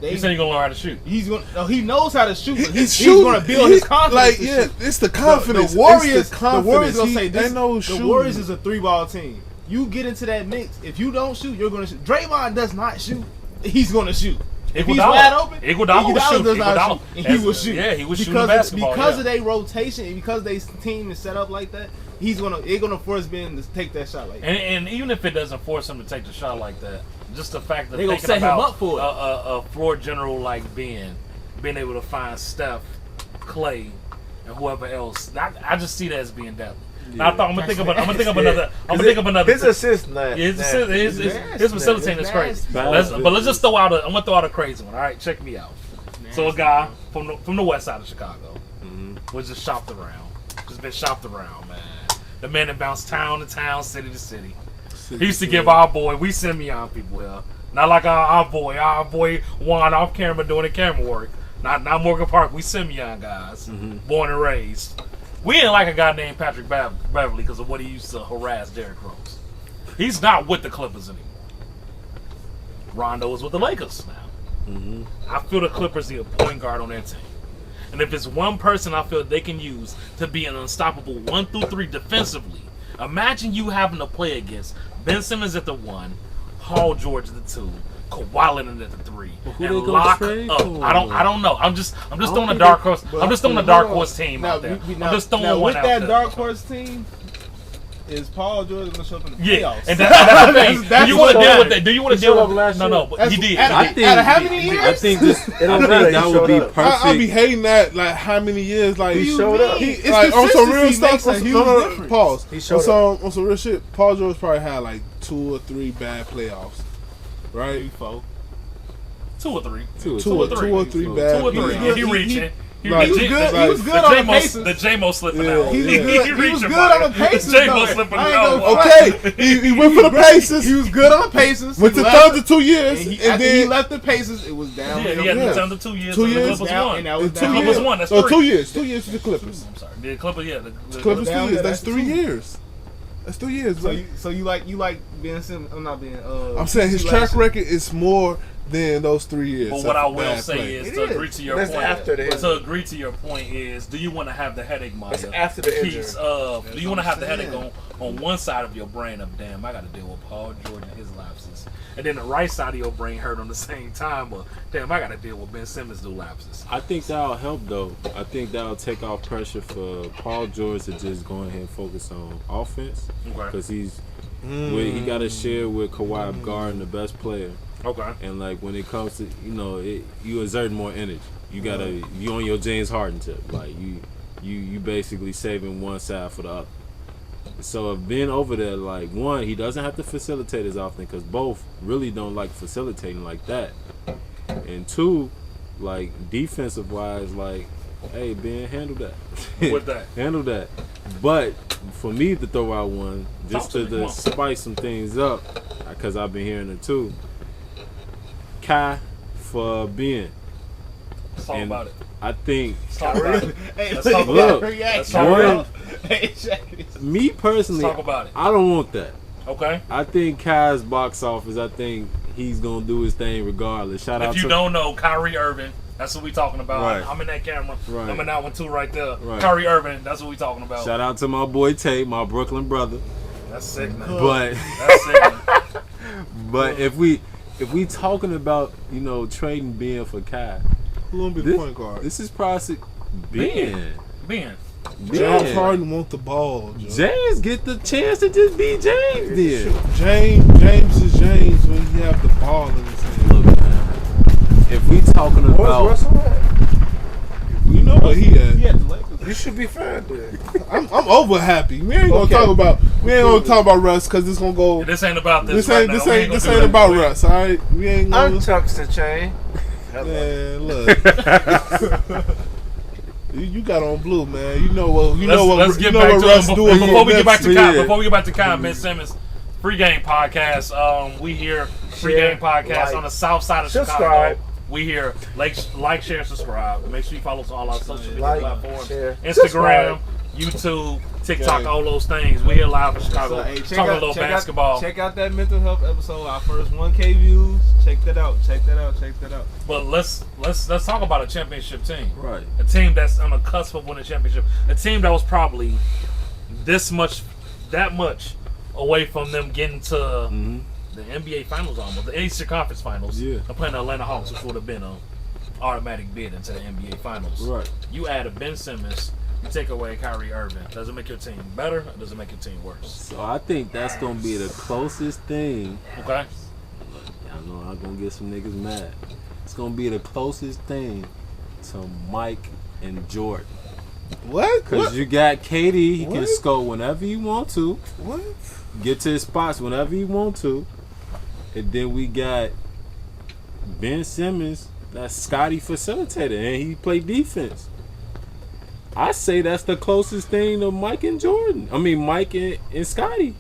B: You saying you're gonna learn how to shoot?
E: He's gonna. No, he knows how to shoot. But he's
C: shooting.
E: gonna build his confidence.
C: Like,
E: to
C: yeah,
E: shoot.
C: it's the confidence.
E: The Warriors.
C: It's the confidence.
E: The Warriors gonna say
C: They
E: this.
C: know
E: The
C: shooting.
E: Warriors is a 3-ball team. You get into that mix. If you don't shoot, you're gonna shoot. Draymond does not shoot. He's gonna shoot. If he's wide open,
B: Iguodala will shoot.
E: does not
B: Iguodala-
E: shoot. And he will shoot.
B: Yeah, he was shooting
E: because
B: basketball.
E: because
B: yeah.
E: of their rotation and because their team is set up like that. They're gonna force Ben to take that shot like that.
B: And even if it doesn't force him to take the shot like that, just the fact that
E: They gonna
B: thinking
E: set him
B: about
E: up for it.
B: a floor general like Ben, being able to find Steph, Clay, and whoever else, I just see that as being deadly. Now, I'm gonna think of another.
F: His assist,
B: His facilitating is crazy. Let's just throw out I'm gonna throw out a crazy one. All right, check me out. So a guy from the west side of Chicago was just shopped around. Just been shopped around, man. The man that bounced town to town, city to city. He used to give our boy, we Simeon people here. Not like our boy Juan off camera doing the camera work. Not Morgan Park, we Simeon guys. Born and raised. We didn't like a guy named Patrick Beverly because of what he used to harass Derrick Rose. He's not with the Clippers anymore. Rondo is with the Lakers now. I feel the Clippers need a point guard on their team. And if it's one person I feel they can use to be an unstoppable 1 through 3 defensively, imagine you having to play against Ben Simmons at the 1, Paul George at the 2, Kawhi Leonard at the 3,
A: who
B: and
A: they gonna
B: lock
A: trade
B: up.
A: for?
B: I don't know. I'm just throwing a
A: think
B: dark
A: they-
B: horse. I'm just throwing a dark horse team out there. I'm just throwing one
E: with
B: out
E: that
B: there.
E: dark horse team. Is Paul George gonna show up in the
B: Yeah,
E: playoffs?
B: and that's the thing.
E: That's
B: Do you want to
E: what
B: deal with
E: matters.
B: that? Do you want to
F: He
B: deal
F: showed
B: with
F: up last
B: No,
F: year.
B: no, but he did.
E: Out of how many years?
A: I think
F: don't matter,
A: that
F: he
A: would be
F: showed up.
A: perfect.
C: I be hating that, like, how many years, like,
E: What do you
F: showed up.
E: mean?
C: He,
E: It's
C: like, on some real
E: consistency
C: stuff.
E: makes a
C: On,
E: huge
C: no,
E: difference.
C: pause.
F: He showed
C: On some real shit, Paul George probably had like 2 or 3 bad playoffs, right?
B: 2 or 3.
C: Two or three bad.
B: 2 or 3.
C: playoffs.
B: He reaching.
C: Like,
E: He was good. He was good on the Pacers.
B: The J-Mo slipping
C: Yeah,
B: out.
C: he was
E: good. He was
B: reaching,
E: good
B: Mike.
E: on the Pacers,
B: The J-Mo
E: though.
B: slipping
E: I ain't
B: out.
E: gonna
C: Okay, he went for the Pacers.
E: He was good on the Pacers.
C: Went to
E: He left-
C: Thunder 2 years,
E: And,
C: and
E: after he
C: then
E: left the Pacers, it was down.
B: Yeah, he had
C: Yeah.
B: the under 2 years.
C: 2
B: and the
C: years?
B: Clippers
E: Down,
B: won.
E: and that was
C: in 2
E: down.
C: years.
B: Clippers won, that's
C: 2
B: 3.
C: years. 2 years for the Clippers.
B: I'm sorry. The Clippers, yeah. The
C: Clippers
E: down
C: 2 years.
E: there,
C: That's
E: that's
C: 3
E: two.
C: years. That's 3 years.
E: So
C: Bro.
E: you like Ben Simmons? I'm not being.
C: I'm saying his
E: you
C: track
E: like-
C: record is more than those 3 years.
B: But
C: of
B: what I will
C: bad
B: say
C: play.
B: is,
F: It
B: to
F: is.
B: agree to your
F: That's
B: point,
F: after the
B: to agree to your point is, do you want to have the headache, Maya?
F: That's after the injury.
B: Piece of, do you want to have the headache
E: saying.
B: on one side of your brain of, damn, I got to deal with Paul George and his lapses, and then the right side of your brain hurt on the same time, but damn, I got to deal with Ben Simmons' new lapses.
A: I think that'll help though. I think that'll take off pressure for Paul George to just go ahead and focus on offense
B: Okay.
A: because he got to share with Kawhi guarding the best player.
B: Okay.
A: And like when it comes to you exert more energy. You gotta you on your James Harden tip. Like you basically saving one side for the other. So being over there, like one, he doesn't have to facilitate as often because both really don't like facilitating like that. And two, like defensive wise, like, hey Ben, handle that.
B: With that.
A: Handle that. But for me to throw out one, just
B: Talk to me, come
A: to
B: on.
A: spice some things up, because I've been hearing it too. Kai for Ben.
B: Let's talk
A: And
B: about it.
A: I think
B: Let's talk about it.
E: Hey,
B: Let's
E: look
B: talk
E: at
A: about
E: that
A: it.
E: reaction.
B: Let's talk about
E: Hey, Shaq.
A: me personally,
B: Let's talk about it.
A: I don't want that.
B: Okay.
A: I think Kai's box office, I think he's gonna do his thing regardless. Shout out
B: If you
A: to
B: don't know, Kyrie Irving, that's what we talking about.
A: Right.
B: I'm in that camera.
A: Right.
B: I'm in that one too right there.
A: Right.
B: Kyrie Irving, that's what we talking about.
A: shout out to my boy Tate, my Brooklyn brother.
B: That's sick, man.
A: But
B: That's sick, man.
A: but if we talking about trading Ben for Kai,
C: Who gonna be the point guard?
A: this is probably Ben.
B: Ben.
C: James Harden want the ball. Joe.
A: James get the chance to just be James then.
C: James is James when he have the ball in his hand.
A: Look, man. If we talking
F: Where's
A: about,
F: Russell at?
C: You know what he at.
E: Yeah, the Lakers.
F: You should be fine then.
C: I'm over happy. We ain't gonna
F: Okay.
C: talk about Russ because it's gonna go.
B: This ain't about this.
C: This ain't
B: gonna
C: about
B: do that.
C: Russ. All right, we ain't gonna.
F: Untucks the chain.
C: Man, look. You got on blue, man. You know what?
B: Let's get
C: you know
B: back
C: what
B: to
C: Russ
B: it.
C: doing
B: Before we get back to Kai,
A: Yeah.
B: before we get back to Kai, Ben Simmons, pregame podcast. We here
F: Share,
B: pregame podcast
F: like,
B: on the south side of
F: subscribe.
B: Chicago. We here. Like, share, subscribe. Make sure you follow us on all our social media
F: Like,
B: platforms:
F: share,
B: Instagram,
F: subscribe.
B: YouTube, TikTok,
C: Okay.
B: all those things. We here live in Chicago,
E: So, hey,
B: talking a little basketball.
E: Check out that mental health episode. Our first 1K views. Check that out.
B: But let's talk about a championship team.
A: right?
B: A team that's on the cusp of winning a championship. A team that was probably that much away from them getting to the NBA Finals almost, the Eastern Conference Finals.
A: Yeah.
B: And playing the Atlanta Hawks, which would have been an automatic bid into the NBA Finals.
A: Right.
B: You add a Ben Simmons, you take away Kyrie Irving. Does it make your team better or does it make your team worse?
A: So I think that's gonna be the closest thing.
B: Okay?
A: I know I'm gonna get some niggas mad. It's gonna be the closest thing to Mike and Jordan.
C: What?
A: Cause you got KD, he can
C: What?
A: score whenever he want to,
C: What?
A: get to his spots whenever he want to, and then we got Ben Simmons, that's Scotty facilitator, and he play defense. I say that's the closest thing to Mike and Jordan. I mean Mike and Scotty,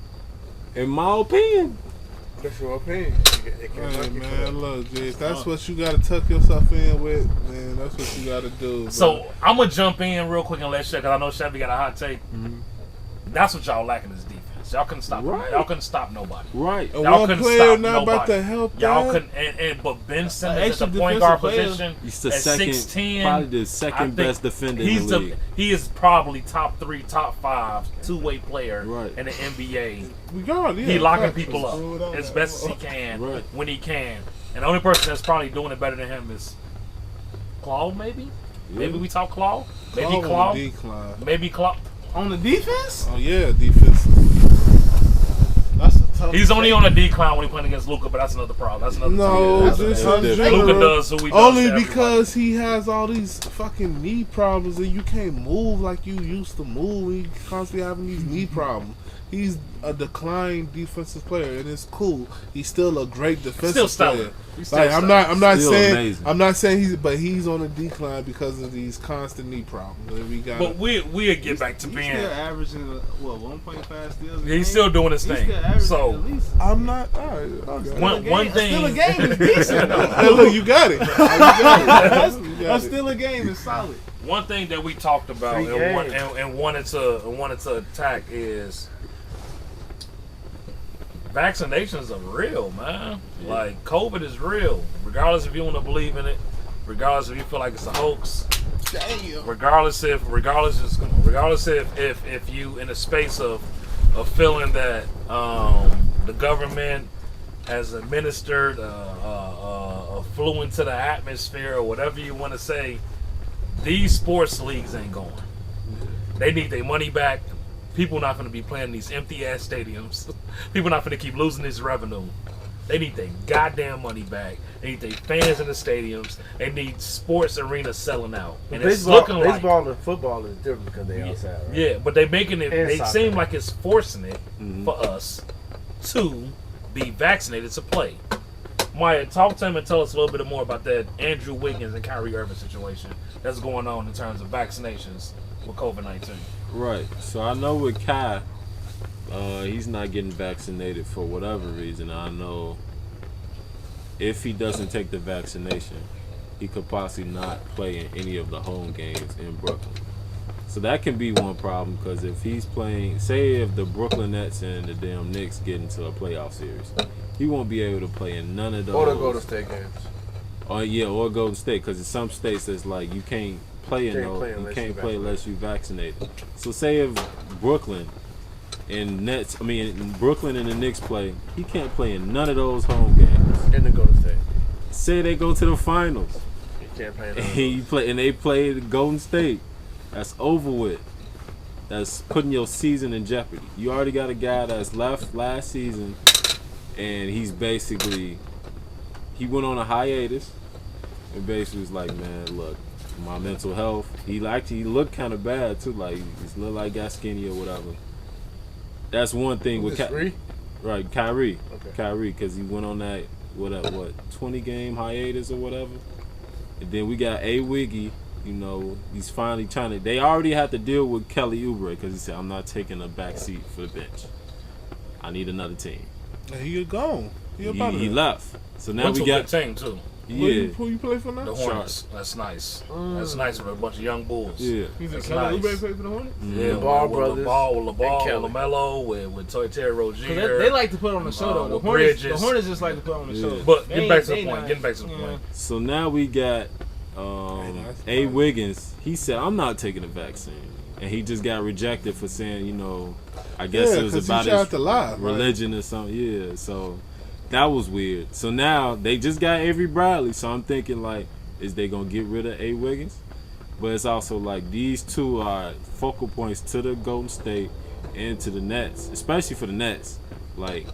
A: in my opinion.
F: That's your opinion. It can't
C: Hey,
F: knock you for
C: man,
F: that.
C: look, Jay, if that's what you gotta tuck yourself in with, man, that's what you gotta do. Bro.
B: So I'm gonna jump in real quick and let Chevy, because I know Chevy got a hot take. That's what y'all lacking is defense. Y'all couldn't stop.
A: Right.
B: Y'all couldn't stop nobody.
A: Right.
C: and
B: y'all
C: one
B: couldn't
C: player
B: stop
C: not about
B: nobody.
C: to help
B: Y'all
C: that.
B: couldn't. But Ben Simmons at
E: extra
B: the point guard
E: defensive player.
B: position
A: He's the
B: at
A: second,
B: 6'10",
A: probably the
B: I
A: second
B: think
A: best defender
B: he's
A: in the league.
B: He is probably top 3, top 5 two-way player
A: Right.
B: in the NBA.
C: We gone, yeah.
B: He locking
C: facts.
B: people
C: Let's throw it
B: up
C: out
B: as
C: there.
B: best as he can
A: Right.
B: when he can. And the only person that's probably doing it better than him is Claw, maybe. Maybe we talk Claw. Maybe
C: Claw on
B: Claw.
C: the decline.
B: Maybe Claw.
E: On the defense?
C: Oh yeah, defense.
E: That's a tough.
B: He's only on a decline when he's playing against Luka, but that's another problem. That's another
C: No,
A: that's
C: this
A: different.
C: is
A: Luka
B: Luka
C: general.
B: does who he does.
C: Only
B: to everybody.
C: because he has all these fucking knee problems and you can't move like you used to move. He constantly having these knee problems. He's a declined defensive player, and it's cool. He's still a great defensive
B: Still stellar.
C: player.
B: He's still
C: Like I'm not
A: Still
C: saying
A: amazing.
C: I'm not saying he's on a decline because of these constant knee problems. And we got
B: But we'll get back to
E: He's
B: being.
E: still averaging 1.5 steals. a
B: He's
E: game.
B: still doing his
E: He's
B: thing.
E: still averaging
B: So
E: at least.
C: I'm not. All right, okay.
B: one
E: Still a
B: thing.
E: game is decent though.
C: Hey, look, you got it. You got it.
E: That's still a game is solid.
B: One thing that we talked about
F: Free game.
B: and wanted to attack is vaccinations are real, man. Like COVID is real. regardless if you want to believe in it, regardless if you feel like it's a hoax,
E: Damn.
B: regardless if you in a space of feeling that the government has administered a flu into the atmosphere or whatever you want to say, these sports leagues ain't going. They need their money back. People not going to be playing these empty ass stadiums. People not going to keep losing this revenue. They need their goddamn money back. They need their fans in the stadiums. They need sports arenas selling out. And it's looking like
F: baseball and football is different because they outside, right?
B: yeah, but they making it.
F: And
B: They
F: soccer.
B: seem like it's forcing it for us to be vaccinated to play. Maya, talk to him and tell us a little bit more about that Andrew Wiggins and Kyrie Irving situation that's going on in terms of vaccinations with COVID-19.
A: Right. So I know with Kai, he's not getting vaccinated for whatever reason. I know if he doesn't take the vaccination, he could possibly not play in any of the home games in Brooklyn. So that can be one problem because if he's playing, say if the Brooklyn Nets and the damn Knicks get into a playoff series, he won't be able to play in none of those.
F: Or the Golden State games.
A: Or Golden State, because in some states it's like you can't play in those. You can't play unless you vaccinated. So say if Brooklyn and Brooklyn and the Knicks play, he can't play in none of those home games.
F: In the Golden State.
A: Say they go to the finals,
F: You can't play in
A: and they play the Golden State. That's over with. That's putting your season in jeopardy. You already got a guy that's left last season, and he went on a hiatus, and basically was like, man, look, my mental health. He looked kind of bad too, like he looked like got skinny or whatever. That's one thing with
F: Kyrie.
A: Right, Kyrie.
F: Okay.
A: Kyrie, because he went on that 20-game hiatus or whatever. And then we got A Wiggy. You know, he's finally trying to. They already had to deal with Kelly Oubre because he said, "I'm not taking a back seat for the bench. I need another team."
C: And he gone.
A: He left. So now
B: Went
A: we
B: to a
A: got
B: good team too.
C: Who you play for now?
B: The Hornets. That's nice. That's nice with a bunch of young bulls.
A: Yeah.
B: That's
E: Kelly
B: nice.
E: Oubre play for the Hornets?
B: Yeah,
F: Ball
B: with
F: brothers
B: LeBall,
F: and Kelly.
B: LaMelo, with Terry Rozier.
E: They like to put on the show though. The
B: with
E: Hornets,
B: Bridges.
E: just like to put on the show.
B: But
E: They
B: getting back to
E: ain't-
B: the
E: they
B: point.
E: not-
B: Getting back to the
E: yeah.
B: point.
A: So now we got A Wiggins. He said, "I'm not taking the vaccine," and he just got rejected for saying, I guess it was about
C: he tried
A: his
C: to lie.
A: religion or something. Yeah, so that was weird. So now they just got Avery Bradley. So I'm thinking like, is they gonna get rid of A Wiggins? But it's also like these two are focal points to the Golden State and to the Nets, especially for the Nets. Like,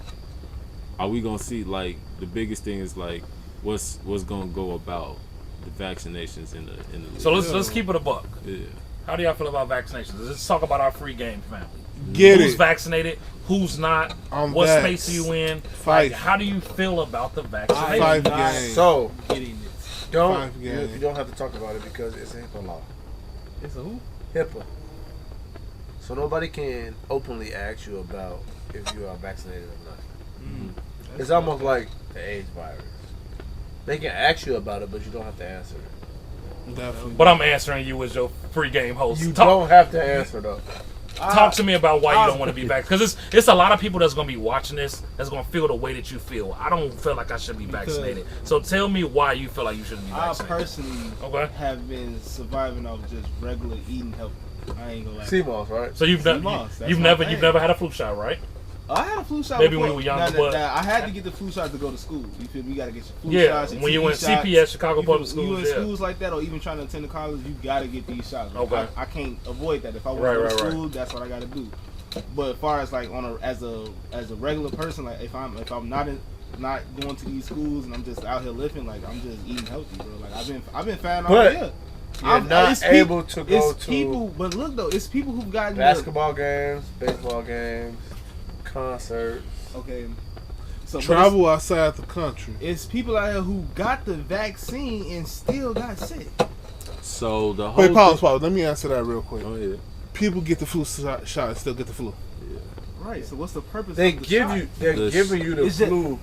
A: are we gonna see like the biggest thing is like what's gonna go about the vaccinations in the league?
B: So let's keep it a buck.
A: Yeah.
B: How do y'all feel about vaccinations? Let's talk about our free game family.
C: Get
B: Who's
C: it.
B: vaccinated? Who's not?
C: I'm
B: What
C: vaxxed.
B: space are you in?
C: Five.
B: Like, how do you feel about the vaccination?
C: 5 games.
F: So,
E: Getting it.
F: don't
C: 5
F: you
C: games.
F: don't have to talk about it because it's a HIPAA law.
E: It's a who?
F: HIPAA. So nobody can openly ask you about if you are vaccinated or not. It's almost like the AIDS virus. They can ask you about it, but you don't have to answer it.
C: Definitely.
B: But I'm answering you as your free game host.
F: You
B: Talk
F: don't have to answer though.
B: to me about why you don't want to be back. Because it's a lot of people that's going to be watching this that's going to feel the way that you feel. I don't feel like I should be vaccinated. So tell me why you feel like you shouldn't be
E: I
B: vaccinated.
E: personally
B: Okay.
E: have been surviving off just regular eating healthy. I ain't gonna lie.
F: CMOS, right?
B: So you've
E: CMOS, that's
B: you've
E: my
B: never
E: thing.
B: had a flu shot, right?
E: I had a flu shot.
B: Maybe
E: before.
B: when you were younger,
E: Now,
B: but-
E: I had to get the flu shot to go to school. You feel me? You gotta get your flu
B: Yeah,
E: shots. your
B: when you
E: TB
B: went
E: shots.
B: CPS, Chicago
E: You
B: Public
E: feel- You
B: Schools,
E: in
B: yeah.
E: schools like that, or even trying to attend the college, you gotta get these shots. Like,
B: Okay.
E: I can't avoid that. If I want
B: Right,
E: to go
B: right,
E: to
B: right.
E: school, that's what I gotta do. But as far as like as a regular person, like if I'm not going to these schools and I'm just out here living, like I'm just eating healthy, bro. Like I've been fine all
F: But
E: year.
F: You're not able to go
E: It's
F: to
E: people, but look though, it's people who've gotten
F: basketball games, baseball games, concerts.
E: Okay, so but
C: Travel outside the country.
E: it's people out here who got the vaccine and still got sick.
A: So the whole
C: Wait, pause. Let me answer that real quick.
A: Oh yeah.
C: People get the flu shot and still get the flu.
E: Right. So what's the purpose?
F: They
E: of the
F: give
E: shot?
F: they're
A: This-
F: giving you the
E: Is it-
F: flu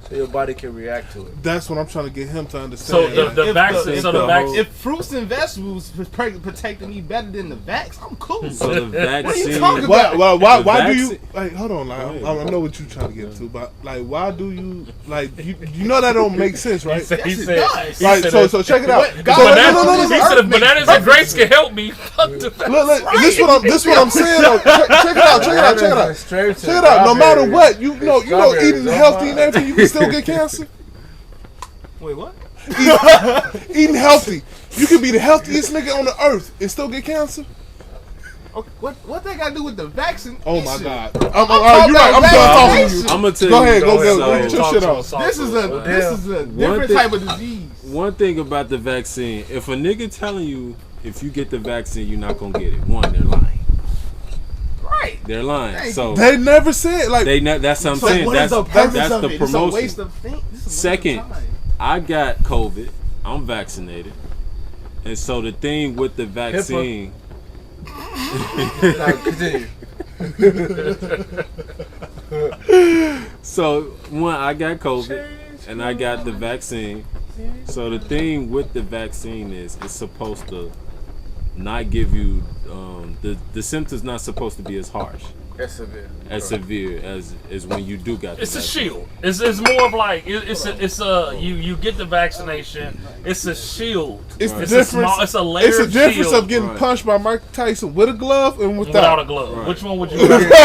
F: So your body can react to it.
C: That's what I'm trying to get him to
B: So
C: understand.
B: the vaccine. So the vaccine.
E: If fruits and vegetables protecting me better than the vax, I'm cool.
A: So the vaccine.
E: talking about?
C: Why do you
A: vaccine-
C: like? Hold on, like, I know what you're trying to get to, but like, why do you like? You know that don't make sense, right?
B: He
E: Yes, it
B: said.
E: does.
B: He
C: Right.
B: said
C: So check it out.
E: God,
C: So,
E: bananas-
B: He said bananas and grapes can help me. Fuck the vaccine.
C: Look, this what I'm saying. Though. Check it out. Check it out. No matter what, you know, eating healthy and everything, you can still get cancer.
E: Wait, what?
C: Eating healthy, you can be the healthiest nigga on the earth and still get cancer.
E: Okay, what they got to do with the vaccine?
C: Oh my
E: issue?
C: God! You're right. I'm done talking to you.
A: I'm gonna tell
C: Go
A: you.
C: ahead. Go
A: so,
C: get your shit off.
E: This is a different
A: thing-
E: type of disease.
A: One thing about the vaccine, if a nigga telling you if you get the vaccine you're not gonna get it, one, they're lying.
E: Right.
A: They're lying. So
C: They never said like.
A: that's what I'm
E: So
A: saying.
E: what is
A: That's
E: the purpose
A: that's
E: of
A: the
E: it?
A: promotion.
E: It's a waste of things. It's a waste of
A: Second,
E: time.
A: I got COVID. I'm vaccinated, and so the thing with the vaccine.
F: Continue.
A: So one, I got COVID, and I got the vaccine. So the thing with the vaccine is it's supposed to not give you the symptoms not supposed to be as harsh,
F: That's severe.
A: as when you do got the
B: It's a
A: vaccine.
B: shield. It's more of like it's a you get the vaccination. It's a shield.
C: It's the
B: a
C: difference.
B: small. It's a layer
C: It's the
B: of
C: difference
B: shield
C: of getting
A: Right.
C: punched by Mike Tyson with a glove and
B: without
C: without.
B: a glove.
A: Right.
B: Which one would you?
C: You know what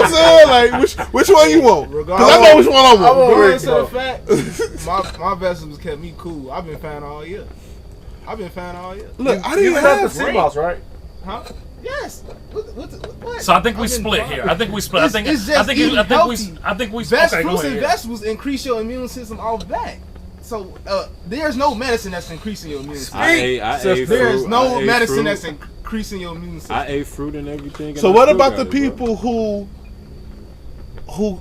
C: I'm saying? Like which one you want? Because I know which one I want.
E: Regardless of the fact, my vegetables kept me cool. I've been fine all year.
C: Look, I
F: You
C: didn't
F: got
C: have
F: the sea moss, right?
E: Huh? Yes. What?
B: So I think we
E: I've been
B: split
E: fine.
B: here. I think we split. I think
E: It's just
B: I think
E: eating
B: I think we
E: healthy.
B: okay, go
E: Fruits
B: ahead,
E: and
B: yeah.
E: vegetables increase your immune system off back. So there's no medicine that's increasing your immune system.
A: I ate
E: There's
A: fruit.
E: no
A: I ate
E: medicine
A: fruit.
E: that's increasing your immune system.
A: I ate fruit and everything. and
C: So
A: I
C: what
A: still
C: about
A: got
C: the
A: it, bro.
C: people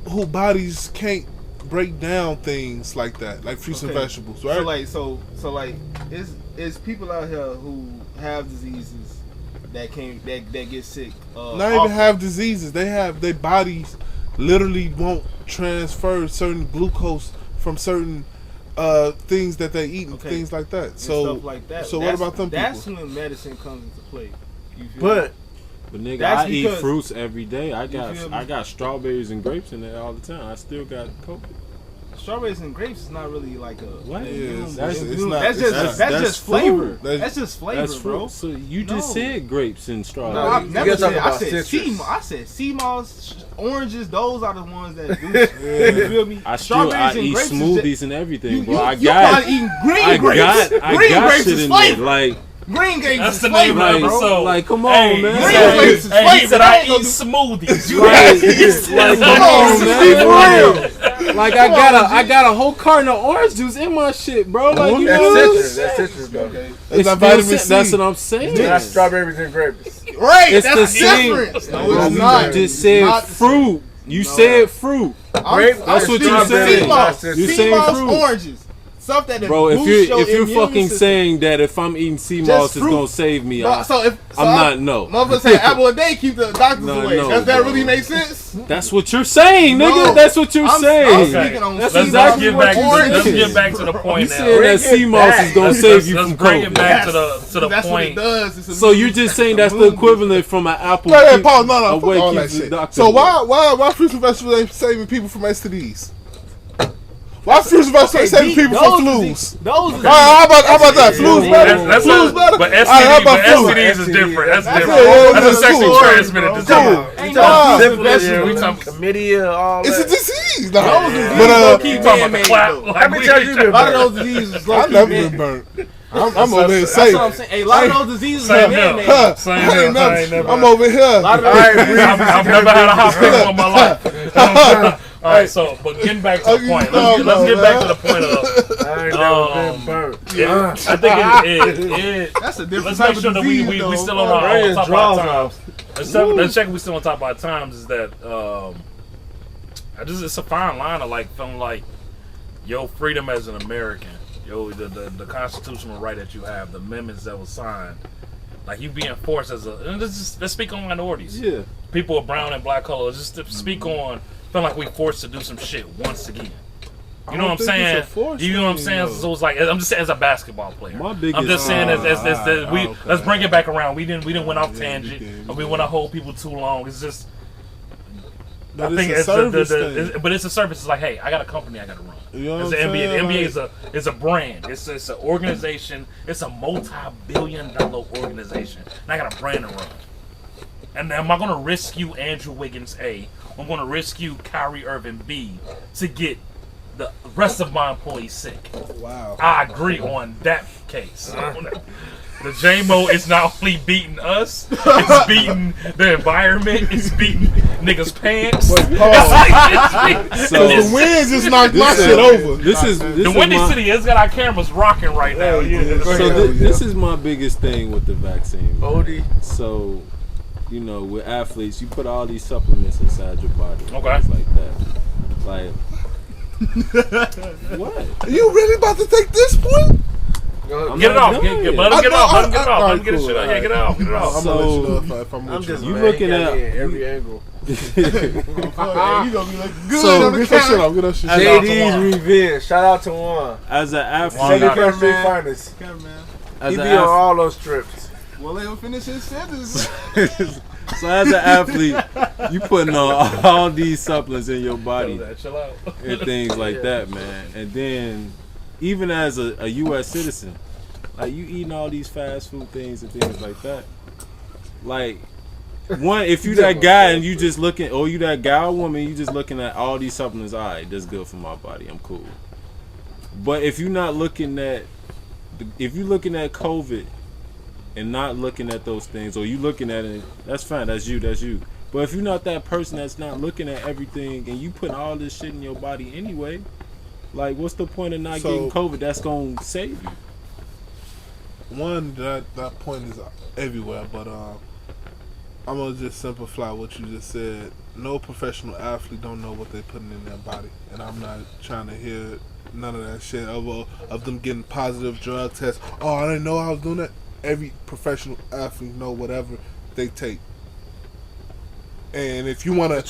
C: who bodies can't break down things like that, like fruits and
E: Okay.
C: vegetables, right?
E: So like it's people out here who have diseases that get sick.
C: Not even have diseases. They have their bodies literally won't transfer certain glucose from certain things that they eat and
E: Okay.
C: things like that.
E: and
C: So
E: stuff like that.
C: So what about them
E: That's
C: people?
E: when medicine comes into play. You feel
F: But
A: But nigga,
E: That's
A: I eat
E: because-
A: fruits every day. I
E: feel me?
A: got strawberries and grapes in there all the time. I still got COVID.
E: strawberries and grapes is not really like a.
A: What?
E: an
C: Yeah,
E: immune-
C: that's
E: immune-
C: not-
E: that's just
C: that's
E: just flavor.
C: food.
E: That's just flavor,
A: That's
E: bro.
A: fruit. So you just
E: No.
A: said grapes and
E: No,
A: strawberries.
E: I've
F: you
E: never
F: gotta talk
E: said. I
F: about
E: said
F: citrus.
E: I said sea moss, oranges. Those are the ones that do. You feel me?
A: I
E: Strawberries and
A: eat
E: grapes is
A: smoothies and everything, bro. I
E: you
A: got
E: probably eating green
A: I
E: grapes.
A: got
E: green grapes
A: shit
E: is
A: in there.
E: flavor.
A: Like
E: Green grapes
B: That's
E: is
B: the name
E: flavor,
B: of the
E: bro.
B: episode.
A: like, come on,
B: Hey,
A: man.
B: He
E: Green
B: said,
E: grapes is
B: hey, he
E: flavor.
B: said
E: I
B: I
E: ain't
B: eat
E: gonna-
B: smoothies. You
A: Like, come on, man. Like I got a whole carton of orange juice in my shit, bro. Like you know,
F: that's citrus, bro.
C: It's not
A: still
C: vitamin
A: ci- That's
C: C.
A: what I'm saying.
F: Not strawberries and grapes.
E: Right,
A: It's
E: that's
A: the same.
E: different. No,
A: Bro,
E: it's
A: you
E: not.
A: just said
E: Not the
A: fruit. You
E: No.
A: said fruit.
F: Grape,
A: That's what you
F: strawberries,
A: said.
F: not
E: Sea
F: citrus.
A: You
E: sea
A: saying
E: moss,
A: fruit.
E: oranges. Stuff that
A: Bro, if
E: boosts your
A: you're
E: immune
A: fucking
E: system.
A: saying that if I'm eating sea
E: Just
A: moss, it's
E: fruit.
A: gonna save me,
E: No,
A: I'm not. No,
E: Motherfuckers say apple a day keep the doctors
A: No,
E: away.
A: no,
E: Does that
A: bro.
E: really make sense?
A: that's what you're saying, nigga.
E: No.
A: That's what you're
E: I'm
A: saying.
E: speaking on
A: That's
E: sea
B: Let's
A: exactly
E: moss,
B: get
A: what
B: back.
A: you
E: oranges.
B: Let's get back to the
A: You
B: point now.
A: said that sea moss is gonna save you
B: Let's
A: from
B: bring it
A: COVID.
B: back to the
E: That's what it
B: point.
E: does. It's a
A: So you're just saying that's the
E: immune
A: equivalent from an apple.
C: Wait,
A: keep-
C: Paul, no,
A: away
C: fuck all that
A: keeps the
C: shit.
A: doctor
C: So
A: away.
C: why fruits and vegetables ain't saving people from STDs? Why fruits and vegetables ain't saving people from flus?
E: Those
C: All right, how about that? Flu's better.
B: That's
C: Flu's
B: a,
C: better.
B: but
C: All right, how about flu?
B: STDs is different. That's
E: That's
B: different.
C: it.
B: That's a
C: That's
B: sexually
C: cool.
B: transmitted disease.
C: Cool.
E: Ain't
C: Nah.
E: no
F: Syphilis,
B: Yeah, we
F: yeah,
B: talking-
F: chlamydia, all
C: It's a
F: that.
C: disease, though.
E: Those
C: But
E: low-key
B: You talking about the
E: man-made,
B: clap?
E: though.
B: Like,
F: How many
B: we-
F: times you been
E: A lot of
F: burnt?
E: those diseases
C: I've
E: low-key
C: never
E: man-made.
C: been burnt. I'm over here
E: That's
C: safe.
E: what I'm saying. A lot of those diseases are
B: Same
E: man-made.
B: here. Same here. I ain't never.
C: I'm over here.
B: I've never had a hot pickle in my life. All right, so but getting back to the point. Let's get back to the point of.
F: I ain't never been burnt.
B: Yeah, I think it
E: That's a different
B: let's
E: type
B: make
E: of
B: sure that
E: disease,
B: we
E: though.
B: still on our
F: Brain
B: top of
F: draws
B: our times. Let's check we still on top of our times. Is that it's a fine line of like feeling like your freedom as an American, the constitutional right that you have, the amendments that was signed, like you being forced as let's speak on minorities,
A: Yeah.
B: people of brown and black color. Just to speak on feel like we forced to do some shit once again. You know
C: I
B: what I'm
C: don't think
B: saying?
C: it's a forced
B: You know what I'm
C: thing,
B: saying?
C: though.
B: So it's like I'm just saying as a basketball player.
A: My biggest-
B: I'm just saying as we
C: okay.
B: let's bring it back around. We didn't went off
C: Yeah,
B: tangent.
C: we did.
B: And we want to hold people too long. It's just
C: But
B: I think
C: it's a service thing.
B: but it's a service. It's like, hey, I got a company I got to run.
C: You know
B: It's
C: what
B: the
C: I'm
B: NBA. The
C: saying?
B: NBA
C: Like-
B: is a brand. It's an organization. It's a multi-billion-dollar organization. And I got a brand to run. And am I going to risk you Andrew Wiggins A? I'm going to risk you Kyrie Irving B to get the rest of my employees sick.
C: Wow.
B: I agree on that case. The J-Mo is not only beating us, it's beating the environment, it's beating niggas' pants.
C: But
B: It's
C: pause.
B: like-
C: So the wind just knocked my shit over.
B: the Windy City has got our cameras rocking right now. Yeah.
A: So this is my biggest thing with the vaccine.
F: Odie.
A: So, you know, with athletes, you put all these supplements inside your body.
B: Okay.
A: Things like that. Like, what?
C: Are you really about to take this point?
A: I'm
B: Get it
A: not
B: off.
A: done
B: Let
A: yet.
B: him get it off. Let him get it off.
C: Alright,
B: Let him get his
C: cool,
B: shit off. Yeah,
C: alright.
B: get it off. Get it
C: I'm
B: off.
C: gonna let you
A: So-
C: know if I'm
F: I'm
C: with
F: just
C: you.
A: You
F: mad.
A: looking
F: He got
A: at-
F: me in every angle.
C: You gonna be like good
A: So-
C: on the get your shit off. Get that shit
B: Shout out
C: off.
B: to
F: JD's
B: Juan.
F: revenge. Shout out to Juan.
A: As an
B: Juan
A: athlete,
B: got it.
F: Second Street
C: man.
F: finest.
C: Okay, man.
A: as
F: He
A: an
F: be on
A: athlete,
F: all those trips.
C: Well, they will finish his sentence.
A: so as an athlete, you putting on all these supplements in your body
B: Chill out.
A: and things like that, man. And then, even as a U.S. citizen, like you eating all these fast food things and things like that. Like, one, if you that guy and you just looking, or you that guy or woman, you just looking at all these supplements. All right, that's good for my body. I'm cool. But if you're not looking at, if you're looking at COVID and not looking at those things, or you looking at it, that's fine. That's you. That's you. But if you're not that person that's not looking at everything and you putting all this shit in your body anyway, like, what's the point of not
C: So-
A: getting COVID? That's gonna save you.
C: One, that point is everywhere, but I'm gonna just simplify what you just said. No professional athlete don't know what they putting in their body, and I'm not trying to hear none of that shit of them getting positive drug tests. Oh, I didn't know I was doing that. Every professional athlete know whatever they take, and if you wanna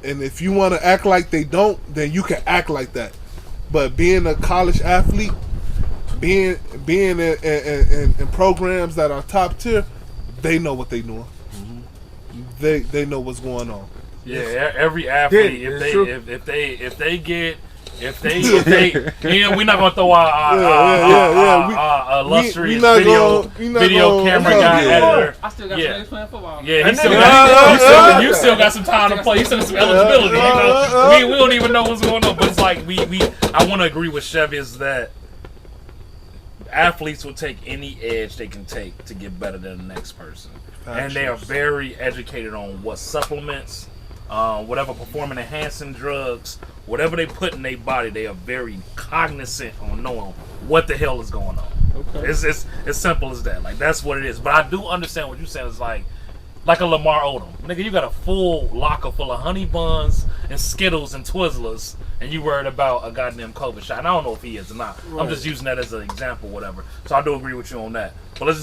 C: and if you wanna act like they don't, then you can act like that. But being a college athlete, being in programs that are top tier, they know what they doing. They know what's going on.
B: Yeah, every athlete,
F: Yeah,
B: if
F: it's
B: they get, you know, we're not gonna throw our illustrious
C: we not
B: video
C: gonna-
B: camera
C: yeah.
B: guy
C: Yeah.
B: editor.
G: I still got
B: Yeah.
G: friends playing football.
B: Yeah,
F: And then-
B: you still got some time to play. You still got some eligibility. You know? We don't even know what's going on. But it's like I want to agree with Chevy is that athletes will take any edge they can take to get better than the next person, and they are very educated on what supplements, whatever performance enhancing drugs, whatever they put in their body. They are very cognizant on knowing what the hell is going on.
A: Okay.
B: It's as simple as that. Like, that's what it is. But I do understand what you're saying. It's like a Lamar Odom. Nigga, you got a full locker full of honey buns and Skittles and Twizzlers, and you worried about a goddamn COVID shot. And I don't know if he is or not. I'm just using that as an example, whatever. So I do agree with you on that. But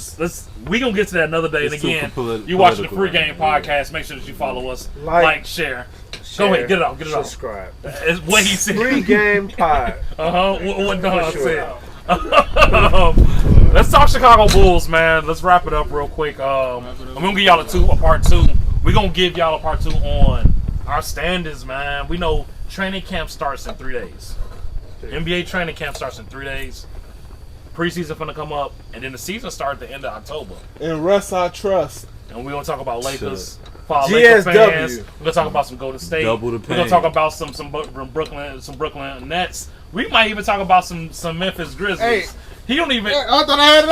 B: we gonna get to that another day.
A: It's
B: And
A: too
B: again,
A: politi-
B: you watching the
A: political
B: pregame
A: right now.
B: podcast. Make sure that you follow us,
F: Like,
B: share. Go ahead, get it off, get it off.
F: Subscribe.
B: It's what he said.
F: Pre-game pod.
B: What Don
F: For sure.
B: said. Let's talk Chicago Bulls, man. Let's wrap it up real quick. I'm gonna give y'all a part two. We're gonna give y'all a part two on our standards, man. We know training camp starts in 3 days. NBA training camp starts in 3 days. Preseason finna come up, and then the season starts at the end of October.
C: And rest I trust.
B: And we're gonna talk about Lakers.
A: Shut
B: For our Lakers
F: GSW.
B: fans. We're gonna talk about some Golden State.
A: Double the
B: We're gonna
A: pain.
B: talk about some Brooklyn Nets. We might even talk about some Memphis Grizzlies.
E: Hey.
B: He don't even.
E: I thought I had it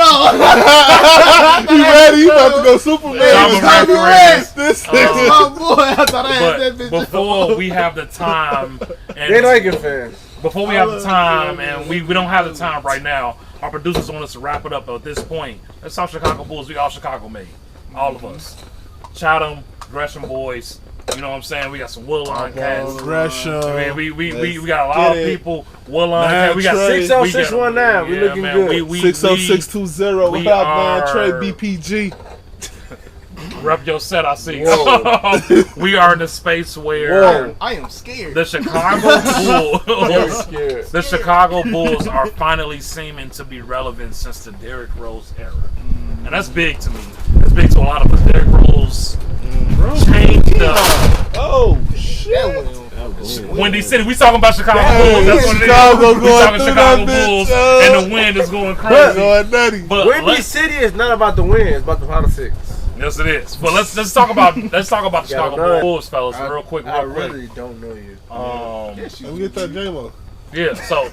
E: all.
C: You ready? You about to go Superman?
B: John
C: It's
B: Morant
C: time to
B: for
C: rest. This
E: That's
C: nigga.
E: my boy. I thought I had that
B: But
E: bitch.
B: before we have the time, and
F: They Lakers fans.
B: before we have the time, and we don't have the time right now, our producers want us to wrap it up at this point. Let's talk Chicago Bulls. We all Chicago made, all of us. Chatham, Gresham boys. You know what I'm saying? We got some Woodline cats.
C: Gresham.
B: I mean, we got a lot of
C: Get it.
B: people. Woodline cats. We got
C: Trey.
F: 60619. We looking good.
C: 60620.
B: we
C: Hotline
B: are-
C: Trey BPG.
B: Rep your set, I see.
F: Whoa.
B: We are in a space where
E: I am scared.
B: the Chicago
F: Very
B: Bulls,
F: scared.
B: the Chicago Bulls are finally seeming to be relevant since the Derrick Rose era, and that's big to me. That's big to a lot of us. Derrick Rose changed up.
C: Oh shit!
B: Windy City. We talking about Chicago Bulls. That's what it is.
C: Chicago
B: We
C: going
B: talking
C: through
B: Chicago
C: that
B: Bulls,
C: bitch,
B: and the wind is going crazy.
C: Going nutty.
B: But
F: Windy City is not about the win. It's about the politics.
B: yes, it is. But let's talk about the Chicago
F: no,
B: Bulls, fellas, real quick.
F: I really don't know you.
C: Let me get that J-Lo.
B: Yeah. So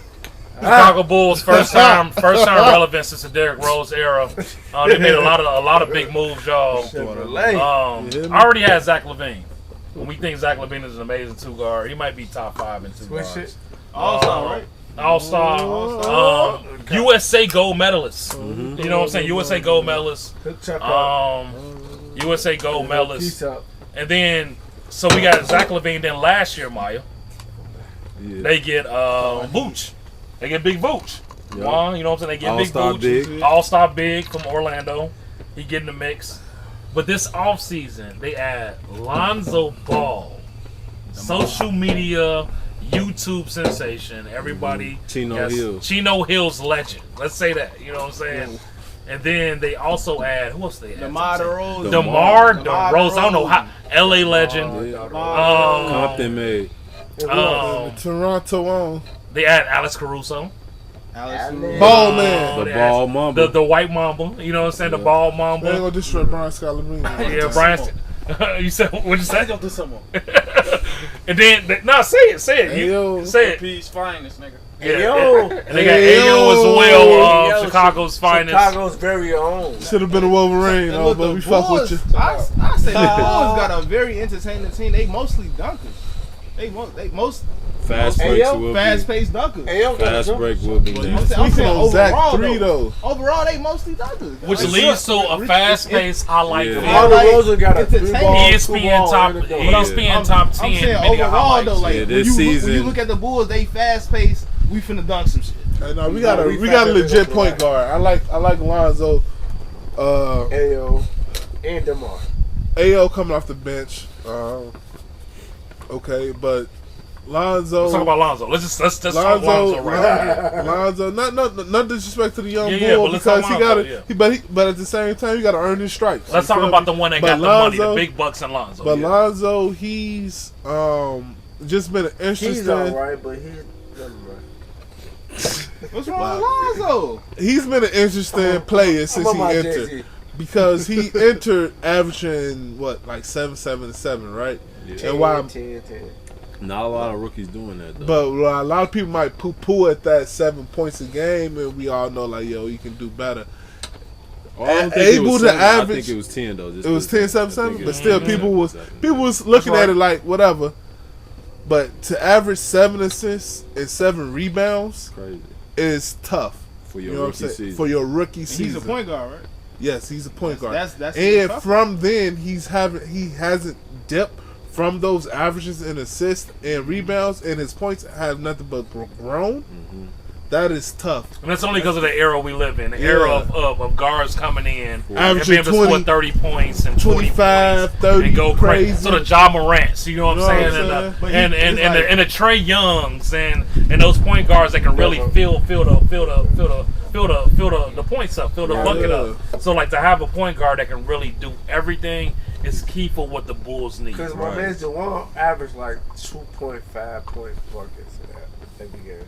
B: Chicago Bulls first time relevant since the Derrick Rose era. They made a lot of big moves, y'all. I already had Zach LaVine. When we think Zach LaVine is an amazing two guard, he might be top 5 in two guards.
E: All-star, right?
B: All-star. USA gold medalist. You know what I'm saying? USA gold medalist. USA gold medalist. And then, so we got Zach LaVine. Then last year, Maya, they get Vooch. They get Big Vooch. You know what I'm saying? They get
A: All-star
B: Big Vooch.
A: big.
B: All-star big from Orlando. He get in the mix. But this offseason, they add Lonzo Ball. Social media, YouTube sensation. Everybody.
A: Chino Hills.
B: Chino Hills legend. Let's say that. You know what I'm saying? And then they also add, who else they add?
E: DeMar DeRozan.
B: DeMar DeRozan. I don't know how. LA legend.
A: Compton made.
C: Toronto on.
B: They add Alex Caruso.
C: Ball man.
A: The ball mamba.
B: The white mamba. You know what I'm saying? The ball
C: They ain't
B: mamba.
C: gonna disrupt Brian Scott Lamine.
B: Yeah, Brian. You said, what'd you say?
D: Go do some more.
B: And then, say it.
C: Hey,
B: You
C: yo.
B: say it.
D: Peace, finest nigga.
B: Yeah.
F: Ayo.
B: And they got Ayo as well, Chicago's finest.
F: Chicago's very own.
C: Should have been a Wolverine,
E: And look,
C: but
E: the
C: we fuck with
E: Bulls,
C: you.
E: I say the Bulls got a very entertaining team. They mostly dunkers. They most
A: Fast breaks will be.
E: fast-paced dunkers.
A: Fast break will be
E: I'm
A: next.
E: saying
C: on Zach
E: overall,
C: 3 though.
E: Overall, they mostly dunkers.
B: Which leads to a fast-paced highlight
A: Yeah.
B: film.
F: DeMar DeRozan got a
E: Entertaining.
F: 3-ball,
B: ESPN top,
F: $2
B: ESPN top 10.
E: I'm saying
B: video
E: overall
B: highlights.
E: though, like
A: Yeah,
E: when
A: this
E: you
A: season-
E: look at the Bulls, they fast-paced. We finna dunk some shit.
C: Hey, no, we got a
F: we
C: legit
F: factor
C: point
F: in
C: guard. I like Lonzo.
F: Ayo. And DeMar.
C: AO coming off the bench. Okay, but Lonzo.
B: Let's talk about Lonzo. Let's talk
C: Lonzo,
B: Lonzo right now.
C: Lonzo, not disrespect to the young
B: Yeah,
C: bull
B: but let's talk
C: because he
B: Lonzo,
C: got
B: yeah.
C: it. But at the same time, he got to earn his stripes.
B: Let's
C: You
B: talk
C: feel
B: about
C: me?
B: the one that
C: But
B: got the
C: Lonzo-
B: money, the big bucks in Lonzo.
C: But
B: yeah.
C: Lonzo, he's just been an
F: He's
C: interesting.
F: alright, but he's
E: What's wrong with Lonzo?
C: He's been an interesting player since he entered because he entered averaging like 7, right?
A: Yeah.
C: And why?
F: 10.
A: Not a lot of rookies doing that though.
C: But a lot of people might poo at that 7 points a game, and we all know like, yo, you can do better.
A: I don't think it was
C: able to
A: 7.
C: average-
A: I think it was 10 though.
C: It was 10, 7, 7, but still, people was
A: 7.
C: looking
B: That's
C: at
B: right.
C: it like whatever. But to average 7 assists and 7 rebounds
A: Crazy
C: is tough.
A: for
C: You
A: your
C: know what I'm
A: rookie
C: saying?
A: season.
C: For your rookie
E: And
C: season,
E: he's a point guard, right?
C: yes, he's a point guard.
E: That's
C: and
E: tough.
C: from then, he hasn't dipped from those averages in assists and rebounds, and his points have nothing but grown. That is tough.
B: And that's only because of the era we live in. The era of guards coming in and
C: Averaging
B: being able to score
C: 20,
B: 30 points and 20
C: 25,
B: points
C: 30,
B: and go crazy.
C: crazy.
B: So the Ja Morants, you know what I'm
C: You know
B: saying?
C: what I'm saying?
E: But
B: And the Trey Youngs and those point guards that can really fill the points up, fill the bucket up. So like to have a point guard that can really do everything is key for what the Bulls need.
F: Because my man Jawan averaged like 2.5 point buckets every game.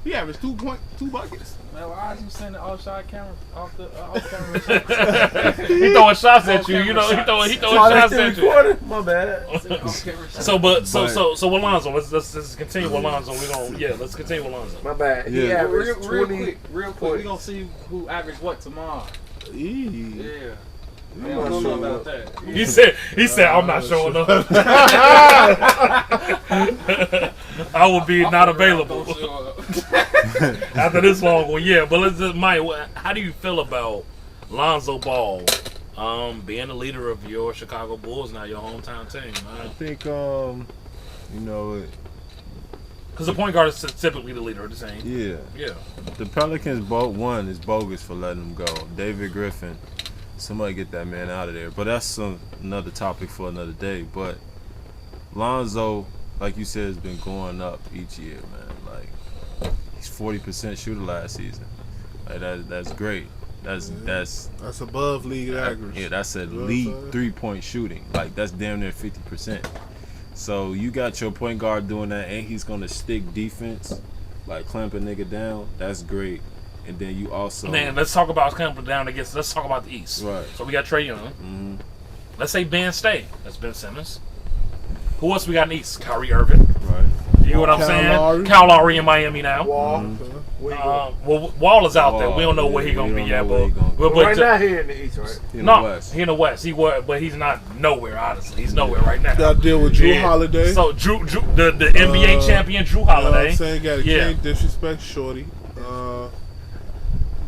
E: He averaged 2 buckets.
D: Man, why is you sending off-shot camera off camera?
B: He throwing shots at you, you know. He throwing shots at you.
F: My bad.
B: So with Lonzo, let's continue with Lonzo. Let's continue with Lonzo.
F: My bad. He
A: Yeah.
F: averaged 20.
D: Real quick, we gonna see who averaged what tomorrow. Yeah. I don't know about that.
B: He said, I'm not showing up. I will be not available after this long one. Yeah, but let's just, Mike, how do you feel about Lonzo Ball being the leader of your Chicago Bulls now, your hometown team?
A: I think you know
B: Because the point guard is typically the leader of the team.
A: yeah.
B: Yeah.
A: The Pelicans one is bogus for letting him go. David Griffin Somebody get that man out of there. But that's another topic for another day. But Lonzo, like you said, has been going up each year, man. Like he's 40% shooter last season. Like that's great. That's
C: above league average.
A: Yeah, that's a
C: You know what I'm
A: league
C: saying?
A: 3-point shooting. Like that's damn near 50%. So you got your point guard doing that, and he's gonna stick defense, like clamp a nigga down. That's great. And then you also
B: Man, let's talk about clamping down against. Let's talk about the East.
A: Right.
B: So we got Trae Young.
A: Mhm.
B: Let's say Ben stay. That's Ben Simmons. Who else we got in the East? Kyrie Irving.
A: right.
B: You know what I'm
C: Kyle
B: saying?
C: Lowry.
B: Kyle Lowry in Miami now.
F: Wall.
A: Mhm.
F: Where you going?
B: Well, Wall is out there.
A: Wall,
B: We don't know where he
A: yeah,
B: gonna
A: we
B: be
A: don't
B: yet,
A: know where he gonna
B: but
A: be.
F: Right now here in the East, right?
A: He in
B: no,
A: the West.
B: he in the West. He was, but he's not nowhere. Honestly, he's nowhere right now.
C: Got to deal with Drew
B: Yeah.
C: Holiday.
B: So Drew the NBA champion Drew
C: You know what
B: Holiday.
C: I'm saying? Got
B: Yeah.
C: can't disrespect Shorty.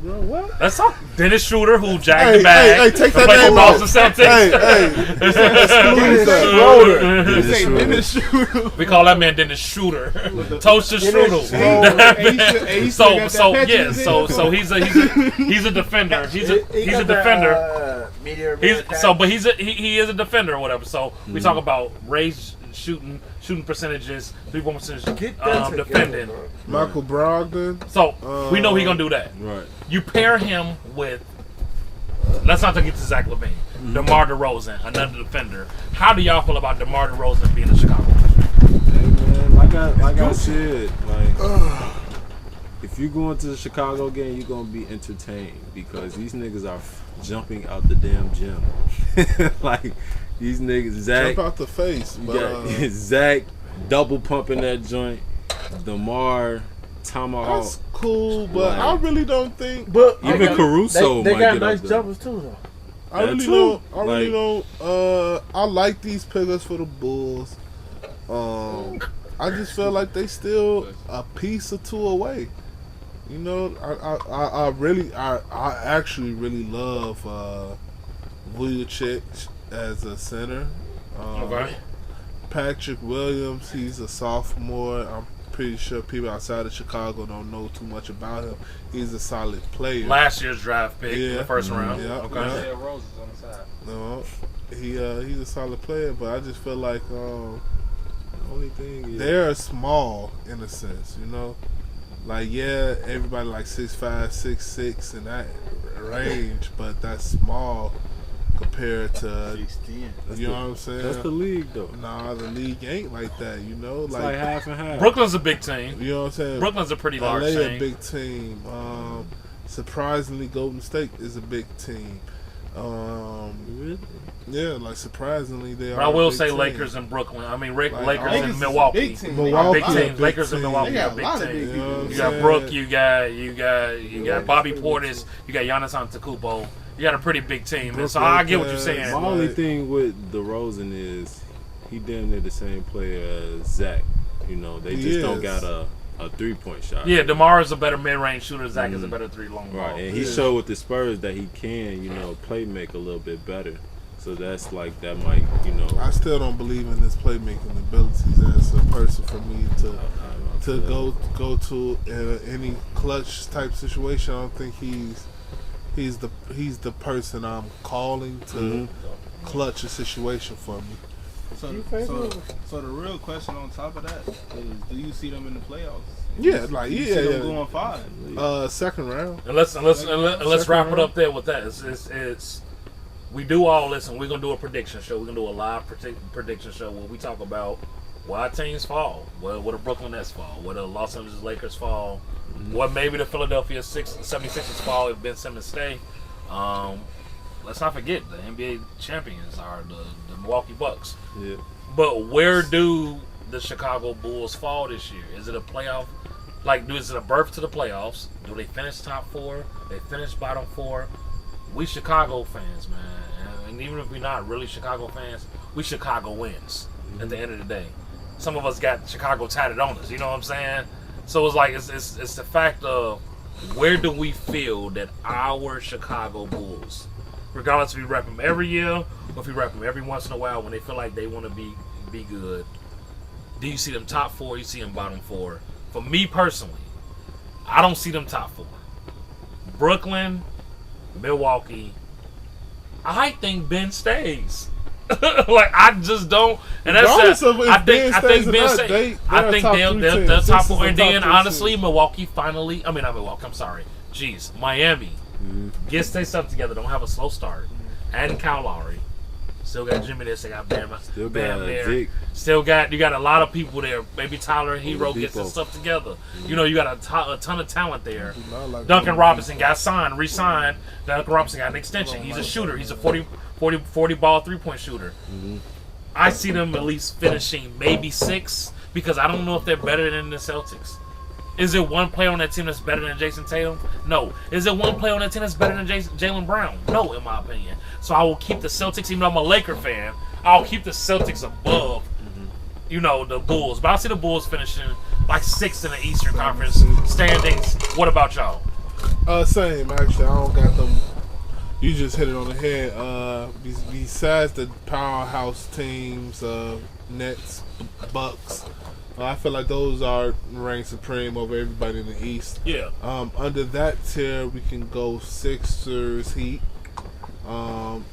C: Bro, what?
B: Let's talk Dennis Schroeder, who jacked
C: Hey,
B: the bag.
C: hey, take that
B: played for
C: name
B: Boston
C: off.
B: Celtics.
C: Hey,
A: Dennis
E: Say
A: Schroeder.
E: Dennis Schroeder.
B: We call that man Dennis Schroeder. Toaster
F: Dennis
B: Strudel.
F: Schroeder.
B: So he's a defender. He's a defender. But he is a defender or whatever. So we talk about raised shooting percentages, 3-point percentage,
F: Get that together,
B: defending.
F: bro.
C: Michael Brogdon.
B: So we know he gonna do that.
A: Right.
B: You pair him with, let's not get to Zach LaVine, DeMar DeRozan, another defender. How do y'all feel about DeMar DeRozan being in Chicago?
A: Hey man, like I said, like if you go into the Chicago game, you're gonna be entertained because these niggas are jumping out the damn gym. Like these niggas, Zach,
C: Jump out the face.
A: you
C: But,
A: got Zach double pumping that joint, DeMar tomahawk.
C: that's cool, but
A: Like-
C: I really don't think.
F: But
A: Even Caruso
F: they
A: might
F: got
A: get
F: nice
A: up there.
F: jumpers too, though.
C: I
A: That
C: really
A: too.
C: don't. I really
A: Like-
C: don't. I like these pickups for the Bulls. I just feel like they still a piece or two away. You know, I actually really love Vujicic as a center.
B: Okay.
C: Patrick Williams, he's a sophomore. I'm pretty sure people outside of Chicago don't know too much about him. He's a solid player.
B: Last year's draft pick in
C: Yeah.
B: the first round.
C: Yeah.
B: Okay.
C: Yeah.
D: Isaiah Rose is on the side.
C: No, he's a solid player, but I just feel like
A: The only thing is,
C: they're small in a sense, you know. Like everybody like 6'5", 6'6" in that range, but that's small compared to
E: 16.
C: you know what I'm saying.
A: that's the league though.
C: Nah, the league ain't like that, you know.
A: It's like half and half.
B: Brooklyn's a big team.
C: You know what I'm saying.
B: Brooklyn's a pretty large
C: LA a
B: team.
C: big team. Surprisingly, Golden State is a big team.
A: Really?
C: Yeah, like surprisingly they are.
B: But I will
C: a big
B: say
C: team.
B: Lakers and Brooklyn. I mean, Lakers
C: Lakers
B: and
E: is a
B: Milwaukee.
E: big team.
B: Are
C: Milwaukee,
B: big
C: a
B: teams.
C: big
B: Lakers and
C: team.
B: Milwaukee
E: They
B: are
E: got a
B: big
E: lot of
B: teams.
E: big
C: You know what I'm
B: You got
C: saying?
B: Brooke, you got Bobby Portis, you got Giannis Antetokounmpo. You got a pretty big team. And so
C: Brooke
B: I get what you're
C: Lopez.
B: saying.
A: My only
C: Right.
A: thing with DeRozan is he damn near the same player as Zach. You know, they
C: He
A: just don't
C: is.
A: got a 3-point shot.
B: Yeah, DeMar is a better mid-range shooter. Zach is a better long ball.
A: Right, and he
C: Yeah.
A: showed with the Spurs that he can, play make a little bit better. So that's like that might,
C: I still don't believe in his playmaking abilities as a person for me to go to any clutch type situation. I don't think he's the person I'm calling to clutch a situation for me.
E: So the real question on top of that is, do you see them in the playoffs?
C: Yeah, like
E: Do you see them going 5?
C: second round.
B: And let's
C: Second
B: wrap it
C: round.
B: up there with that. It's we do all this, and we're gonna do a prediction show. We're gonna do a live prediction show where we talk about why teams fall, where the Brooklyn Nets fall, where the Los Angeles Lakers fall, what maybe the Philadelphia 76ers fall if Ben Simmons stay. Let's not forget the NBA champions are the Milwaukee Bucks.
A: Yeah.
B: But where do the Chicago Bulls fall this year? Is it a playoff? Is it a berth to the playoffs? Do they finish top 4? They finish bottom 4? We Chicago fans, man. And even if we're not really Chicago fans, we Chicago wins at the end of the day. Some of us got Chicago tatted on us, you know what I'm saying? So it's like, it's the fact of where do we feel that our Chicago Bulls, regardless if we rep them every year or if we rep them every once in a while when they feel like they want to be good, do you see them top 4? You see them bottom 4? For me personally, I don't see them top 4. Brooklyn, Milwaukee, I think Ben stays. Like I just don't, and
C: Regardless
B: that's
C: of if
B: I
C: Ben
B: think
C: stays or
B: Ben
C: not,
B: stays.
C: they're
B: I think
C: top
B: they'll
C: three team.
B: top
C: Sixers
B: four,
C: are
B: and
C: top
B: then
C: three
B: honestly,
C: team.
B: Milwaukee finally. I mean, not Milwaukee. I'm sorry. Jeez, Miami gets their stuff together. Don't have a slow start. Adding Kyle Lowry. Still got Jimmy there. Still got Bam.
A: Still
B: Bam
A: got
B: there.
A: Vic.
B: Still got you got a lot of people there. Maybe Tyler Hero gets his
A: Oladipo.
B: stuff together. You know, you got a ton of talent there.
C: Not like
B: Duncan
C: Oladipo.
B: Robinson got signed, re-signed. Duncan Robinson got an extension. He's a shooter. He's a 40 ball 3-point shooter. I see them at least finishing maybe 6 because I don't know if they're better than the Celtics. Is there one player on that team that's better than Jason Tatum? No. Is there one player on that team that's better than Jaylen Brown? No, in my opinion. So I will keep the Celtics, even though I'm a Laker fan, I'll keep the Celtics above, you know, the Bulls. But I see the Bulls finishing like 6th in the Eastern Conference standings. What about y'all?
C: Same, actually. I don't got them. You just hit it on the head. Besides the powerhouse teams, Nets, Bucks, I feel like those are ranked supreme over everybody in the East.
B: Yeah.
C: Under that tier, we can go Sixers, Heat.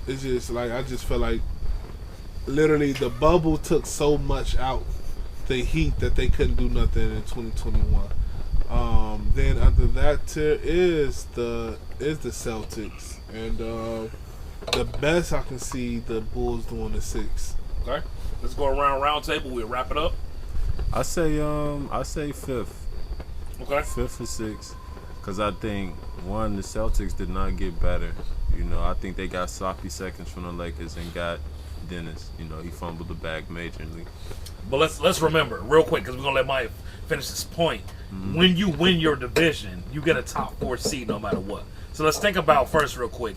C: It's just like I just feel like literally the bubble took so much out the Heat that they couldn't do nothing in 2021. Then under that tier is the Celtics, and the best I can see the Bulls doing the 6.
B: Okay. Let's go around round table. We'll wrap it up.
A: I say 5th.
B: Okay.
A: 5th or 6th. Because I think, one, the Celtics did not get better. You know, I think they got sloppy seconds from the Lakers and got Dennis. You know, he fumbled the bag majorly.
B: But let's remember real quick because we're gonna let Mike finish this point. When you win your division, you get a top 4 seed no matter what. So let's think about first real quick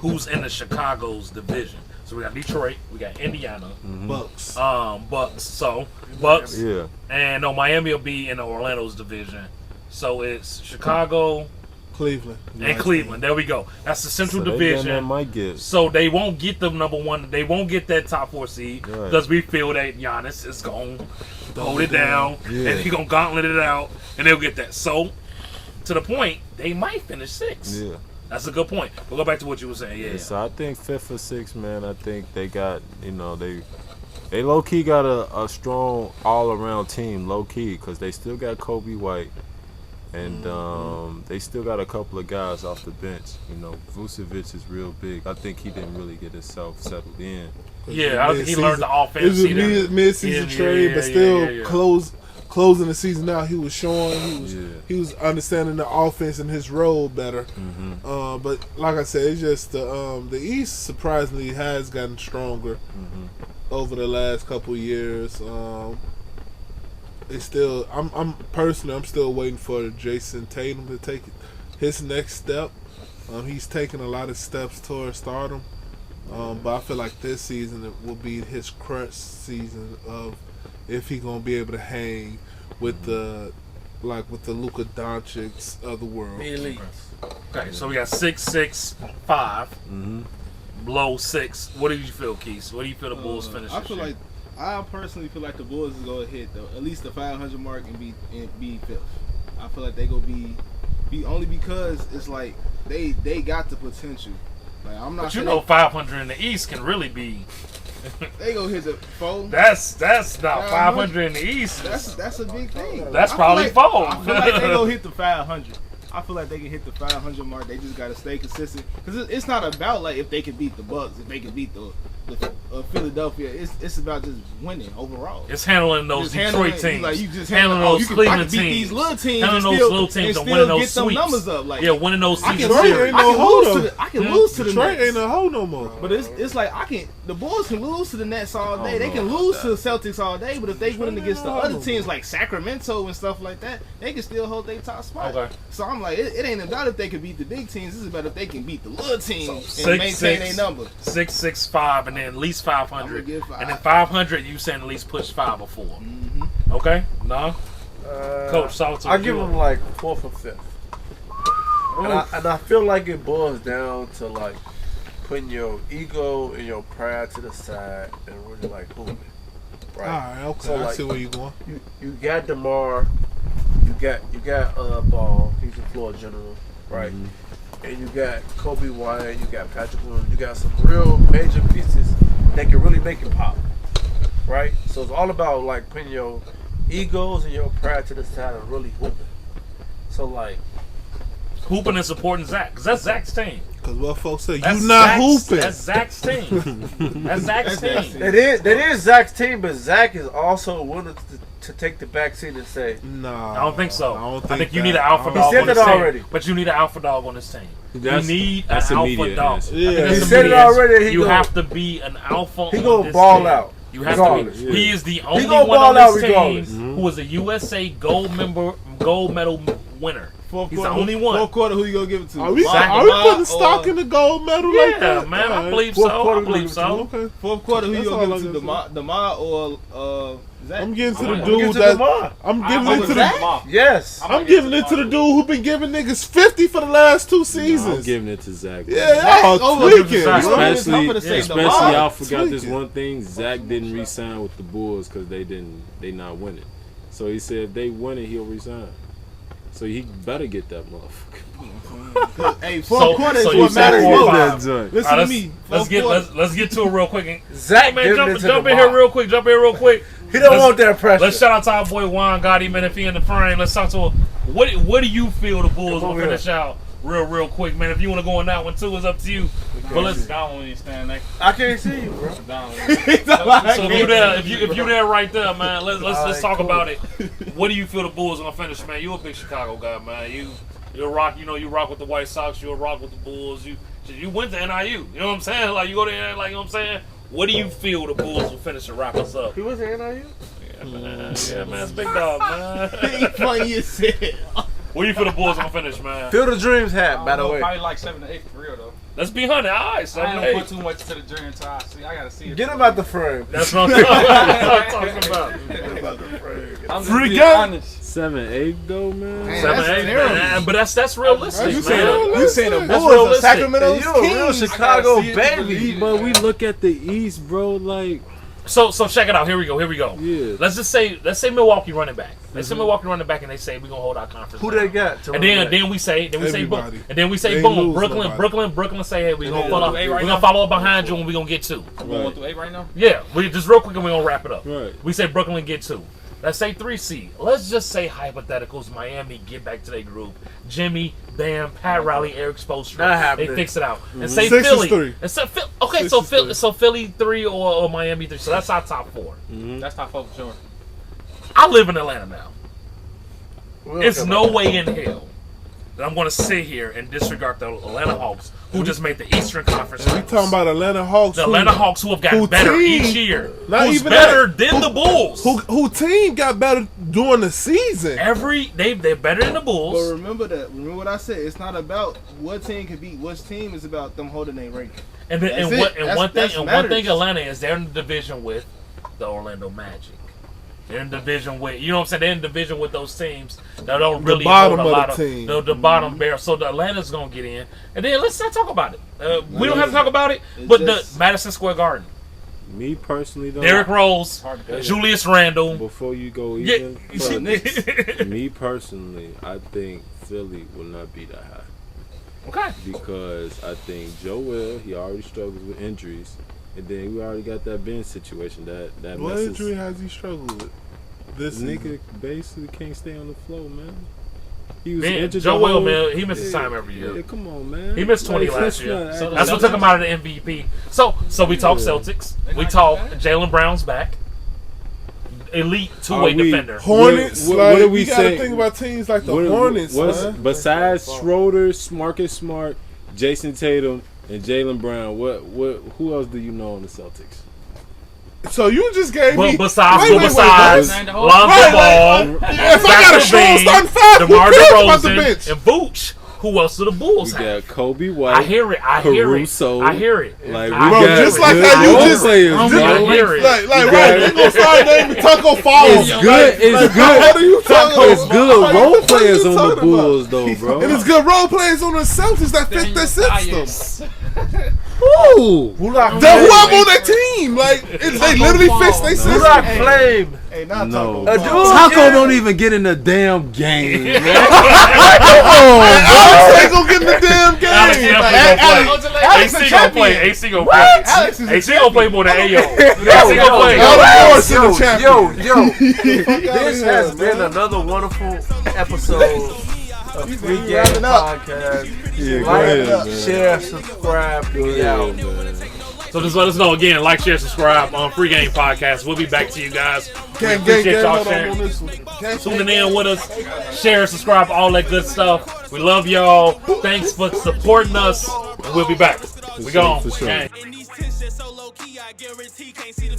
B: who's in the Chicago's division. So we got Detroit, we got Indiana,
C: Bucks.
B: Bucks. So Bucks,
A: Yeah.
B: and no, Miami will be in the Orlando's division. So it's Chicago
C: Cleveland.
B: and Cleveland. There we go. That's the Central
A: So they
B: Division.
A: done that Mike Gibbs.
B: So they won't get the number 1. They won't get that top 4 seed
A: Right.
B: because we feel that Giannis is going to hold it down
A: Yeah.
B: and he's going to gauntlet it out and they'll get that. So, to the point, they might finish 6.
A: Yeah.
B: That's a good point. We'll go back to what you were saying. Yeah.
A: So I think 5th or 6th, man. I think they got, you know, they low key got a strong all around team, low key, because they still got Kobe White, and they still got a couple of guys off the bench. You know, Vucevic is real big. I think he didn't really get himself settled in.
B: Yeah, I don't think he learned the offense.
C: It was a
B: either.
C: mid-season
B: Yeah,
C: trade,
B: yeah,
C: but still
B: yeah.
C: closing the season out. He was showing.
A: Yeah.
C: He was understanding the offense and his role better. But like I said, it's just the East surprisingly has gotten stronger over the last couple years. It's still. I'm personally. I'm still waiting for Jason Tatum to take his next step. He's taken a lot of steps towards stardom. But I feel like this season it will be his crutch season of if he gonna be able to hang with the Luka Doncic's of the world.
D: Elite.
B: Okay, so we got 6, 6, 5. Below 6. What do you feel, Keith? What do you feel the Bulls finish
E: I
B: this
E: feel
B: year?
E: like I personally feel like the Bulls is gonna hit at least the 500 mark and be 5th. I feel like they gonna be only because it's like they got the potential. Like I'm not.
B: But you know, 500 in the East can really be.
E: They gonna hit the 4.
B: That's not 500 in the East.
E: That's a big thing.
B: That's
E: I feel
B: probably
E: like,
B: 4.
E: I feel like they gonna hit the 500. I feel like they can hit the 500 mark. They just gotta stay consistent because it's not about like if they can beat the Bucks, if they can beat the Philadelphia. It's about just winning overall.
B: It's handling those
E: Just
B: Detroit
E: handling-
B: teams,
E: like, you just
B: handling
E: handle-
B: those
E: I
B: Cleveland
E: can beat
B: teams,
E: these little teams
B: handling
E: and
B: those
E: still-
B: little teams,
E: and
B: and
E: still
B: winning those
E: get them
B: sweeps.
E: numbers up, like-
B: yeah, winning those
E: I can
B: seasons.
C: Detroit
E: lose.
C: ain't
E: I
C: no
E: can
C: hoe,
E: lose
C: though.
E: to the. I can lose to the
C: Detroit
E: Nets.
C: ain't a hoe no more.
E: But it's like the Bulls can lose to the Nets all day.
A: don't
E: They
A: know
E: can
A: about
E: lose
A: that.
E: to the Celtics all day. But if they win against the
C: ain't
E: other
C: no
E: teams like Sacramento and stuff like that, they can still hold their top spot.
B: Okay.
E: So I'm like, it ain't about if they can beat the big teams. It's about if they can beat the little teams and
B: 6,
E: maintain
B: 6,
E: their number.
B: 6, 6, 5, and then at least 500.
E: I'm gonna give 5.
B: And then 500, you saying at least push 5 or 4. Okay, no, Coach, talk to
F: I
B: you.
F: give them like 4th or 5th. And I feel like it boils down to like putting your ego and your pride to the side and really like hooping. Right.
C: Alright, okay.
F: So,
C: I
F: like,
C: see where you going.
F: You got DeMar, you got Ball, he's a floor general, right? and you got Kobe White, you got Patrick Williams, you got some real major pieces that can really make it pop, right? So it's all about like putting your egos and your pride to the side and really hooping. So like
B: hooping and supporting Zach, because that's Zach's team.
C: Because what folks say,
B: That's
C: you not
B: Zach's-
C: hooping.
B: That's Zach's team. That's Zach's team.
F: that is Zach's team, but Zach is also willing to take the back seat and say,
C: Nah,
B: I don't think so. I think you
C: that.
B: need an alpha
C: I
B: dog
F: said
B: on this
F: that
B: team.
F: already.
B: But you need an alpha dog on this team.
A: That's-
B: you need an
A: that's
B: alpha
A: immediate
B: dog.
A: answer.
B: I think
C: Yeah.
B: that's
C: He
F: said it
B: immediate answer.
F: already, he
B: You
F: gonna-
B: have to be an alpha
F: he
B: on
F: gonna
B: this
F: ball
B: team.
F: out.
B: You have
F: Regardless.
B: to be. He is the only
F: gonna
B: one
F: ball
B: on
F: out
B: this
F: regardless.
B: team who is a USA gold medal winner.
E: Fourth
B: He's the
E: quarter,
B: only one.
E: Fourth quarter, who you gonna give it to?
C: Are we,
E: Zach
C: are we
E: Lamar
C: putting stock
E: or-
C: in the gold medal like
B: Yeah,
C: that?
B: man, I
C: Alright.
B: believe
F: Fourth
B: so.
F: quarter,
B: I believe so.
C: Okay.
E: Fourth quarter, who
C: That's
E: you
C: all
E: gonna
C: I
E: give it to?
C: gotta
E: Demar or Zach?
C: I'm giving to the
F: Give it
C: dude
F: to
C: that
F: Lamar.
C: I'm giving
D: I
C: it
D: would
C: to
D: Zach?
C: the
F: Yes.
C: I'm giving it to the dude who been giving niggas 50 for the last 2
A: I'm
C: seasons.
A: giving it to Zach.
C: Yeah, y'all
E: over
C: tweaking.
B: Zach.
A: Especially,
E: I'm gonna say
A: especially
E: Lamar.
A: y'all forgot this
C: Tweaking.
A: one thing. Zach didn't re-sign with the Bulls because they not winning. So he said if they win it, he'll resign. So he better get that motherfucker.
E: Hey,
B: So-
E: fourth quarter
B: so
E: is
B: you
E: what
B: said
E: matters
B: 4-5.
E: most.
A: joint.
E: Listen
B: All right,
E: to me.
B: let's get to it real quick.
F: Zach
B: Hey, man,
F: giving
B: jump
F: it to
B: in
F: Lamar.
B: here real quick. Jump in real quick.
F: He don't
B: Let's-
F: want that pressure.
B: Let's shout out to our boy Juan Gotti, man. If he in the frame, let's talk to him. What do you feel the Bulls
F: Come
B: will
F: over
B: finish out real quick, man? If you want to go on that one too, it's up to you. But let's.
D: Down when you stand next.
F: I can't see you, bro.
D: Down.
B: So if you there, if you there right there, man, let's
F: Alright,
B: talk
F: cool.
B: about it. What do you feel the Bulls are gonna finish, man? You a big Chicago guy, man. You rock, you rock with the White Sox. You rock with the Bulls. You went to NIU. You know what I'm saying? Like you go there, like you know what I'm saying. What do you feel the Bulls will finish and wrap us up?
F: He was in NIU?
B: Yeah, man, it's big dog, man.
E: Funny as shit.
B: What do you feel the Bulls gonna finish, man?
F: Feel the Dreams hat, by the way.
D: Probably like 7 to 8 for real though.
B: Let's be 100. All right, 7
D: I
B: to
D: ain't put
B: 8.
D: too much to the dream until I see. I gotta see it.
F: Get him out the frame.
B: That's what I'm talking about.
D: I'm just
C: Free
D: being
C: gun.
D: honest.
A: 7-8 though, man.
E: Man,
B: 7
E: that's
B: 8,
E: terrible.
B: man. But that's realistic,
C: You
B: man.
C: saying-
E: You saying the
C: That's
E: Bulls are
B: realistic.
E: Sacramento's
F: And you a real
E: kings?
F: Chicago
D: see it to
F: baby.
D: believe it.
A: But we look at the East, bro. Like,
B: So check it out. Here we go.
A: yeah.
B: Let's say Milwaukee running back. Let's say Milwaukee running back, and they say we're gonna hold our conference.
F: Who
B: down.
F: they got? To
B: And
F: run back?
B: then we say boom,
C: Everybody.
B: and then we say
C: They
B: boom,
C: lose
B: Brooklyn
C: nobody.
B: say hey, we're
D: gonna
B: gonna
D: do 8 right now?
B: follow up behind you and we're gonna get 2.
D: I'm going through 8 right now.
B: Yeah, we just real quick and we're gonna wrap it up.
A: Right.
B: We say Brooklyn get 2. Let's say 3 seed. Let's just say hypotheticals. Miami get back to their group. Jimmy, Bam, Pat Riley, Eric Spoelstra.
F: Not
B: They
F: happening.
B: fix it out. And say
C: 6 is
B: Philly.
C: 3.
B: And say
C: Six is
B: Philly,
C: 3.
B: Philly 3 or Miami 3. So that's our top 4.
D: That's top 4 for sure.
B: I live in Atlanta now.
F: We'll
B: It's
F: come
B: no
F: back.
B: way in hell that I'm going to sit here and disregard the Atlanta Hawks, who just made the Eastern Conference.
C: We
B: Finals.
C: talking about Atlanta Hawks.
B: the Atlanta Hawks, who have gotten
C: who
B: better
C: team-
B: each year,
C: not
B: who's
C: even
B: better
C: that.
B: than the Bulls.
C: Who team got better during the season?
B: They're better than the
E: But
B: Bulls.
E: remember what I said. It's not about what team can beat which team. It's about them holding their ranking.
B: And then,
E: That's
B: and
E: it.
B: what and
E: That's-
B: one thing
E: that's
B: and one thing
E: matters.
B: Atlanta is they're in the division with the Orlando Magic. They're in division with you know what I'm saying. They're in division with those teams that don't
C: The
B: really
C: bottom
B: hold a
C: of
B: lot
C: the team.
B: the bottom barrel. So the Atlanta's gonna get in, and then let's not talk about it. We don't have to talk about it,
E: It's
B: but
E: just-
B: the Madison Square Garden,
A: Me personally, though.
B: Derrick Rose,
D: Hard to
B: Julius Randle.
A: Before you go
B: Yeah,
A: even further,
B: okay.
A: me personally, I think Philly will not be that high because I think Joel, he already struggles with injuries, and then we already got that Ben situation that
C: What
A: messes.
C: injury has he struggled with? This
A: This nigga
C: season?
A: basically can't stay on the floor, man. He was
B: Ben,
A: injured.
B: Joel,
A: the whole,
B: man, he misses time every year.
A: Yeah, come on, man.
B: He missed 20
A: Like,
B: last
A: let's
B: year.
A: not
D: So
A: act
B: That's what
A: like-
B: took him out of the MVP. So we talk
A: Yeah.
B: Celtics.
D: They
B: We
D: not
B: talk
D: bad.
B: Jalen Brown's back. Elite two-way
A: Are we-
B: defender.
C: Hornets.
A: What
C: like,
A: do we
C: you gotta
A: say?
C: think about teams like the
A: What-
C: Hornets,
A: what's-
C: man.
A: Besides Schroeder, Marcus Smart, Jason Tatum, and Jalen Brown, who else do you know on the Celtics?
C: So you just gave me.
B: Besides
C: Wait,
B: Lonzo
D: Right,
B: Ball,
C: right, if I got a strong starting five, who
B: DeMar
C: cares about the
B: DeRozan,
C: bench?
B: and Vooch. Who else do the
A: We
B: Bulls have?
A: got Kobe White.
B: I hear it. I hear
A: Caruso.
B: it. I hear it.
A: Like we
B: I
C: Bro,
A: got
C: just like
A: good
C: how you
A: role
C: just-
A: players,
B: I
A: bro.
B: hear it.
C: Like
A: You
C: right,
A: got-
C: they gonna start naming Taco Fall.
A: It's good. It's
C: What
A: good.
C: are you talking
A: It's
C: about?
A: good
C: Like,
A: role
C: what the fuck
A: players
C: you
A: on the
C: talking about?
A: Bulls, though, bro.
C: And it's good role players on the Celtics that fit their system.
A: Ooh.
F: Who
C: Then who I'm on that team? Like they literally fix their system.
F: Rock Flame.
E: Hey, not
A: No.
E: Taco
F: A
E: Fall.
F: dude.
A: Taco don't even get in the damn game, man.
C: Alex ain't gonna get in the damn game.
E: Alex
B: AC
E: the
B: gonna play.
E: champion.
B: AC gonna play.
E: Alex is
B: AC gonna play more than Ayo. AC
F: Yo,
B: gonna play.
F: This has been another wonderful episode of Free Game Podcast.
A: Yeah, go
F: Like,
A: ahead, man.
F: share, subscribe, we out.
B: So just let us know again. Like, share, subscribe on Free Game Podcast. We'll be back to you guys.
C: Gang,
B: Appreciate y'all
C: hold on
B: sharing.
C: on this one. Gang,
B: Tuning in with us. Share, subscribe, all that good stuff. We love y'all. Thanks for supporting us. And we'll be back. We gone.
A: For sure.
B: Gang.
G: In these tensions so low key, I guarantee can't see the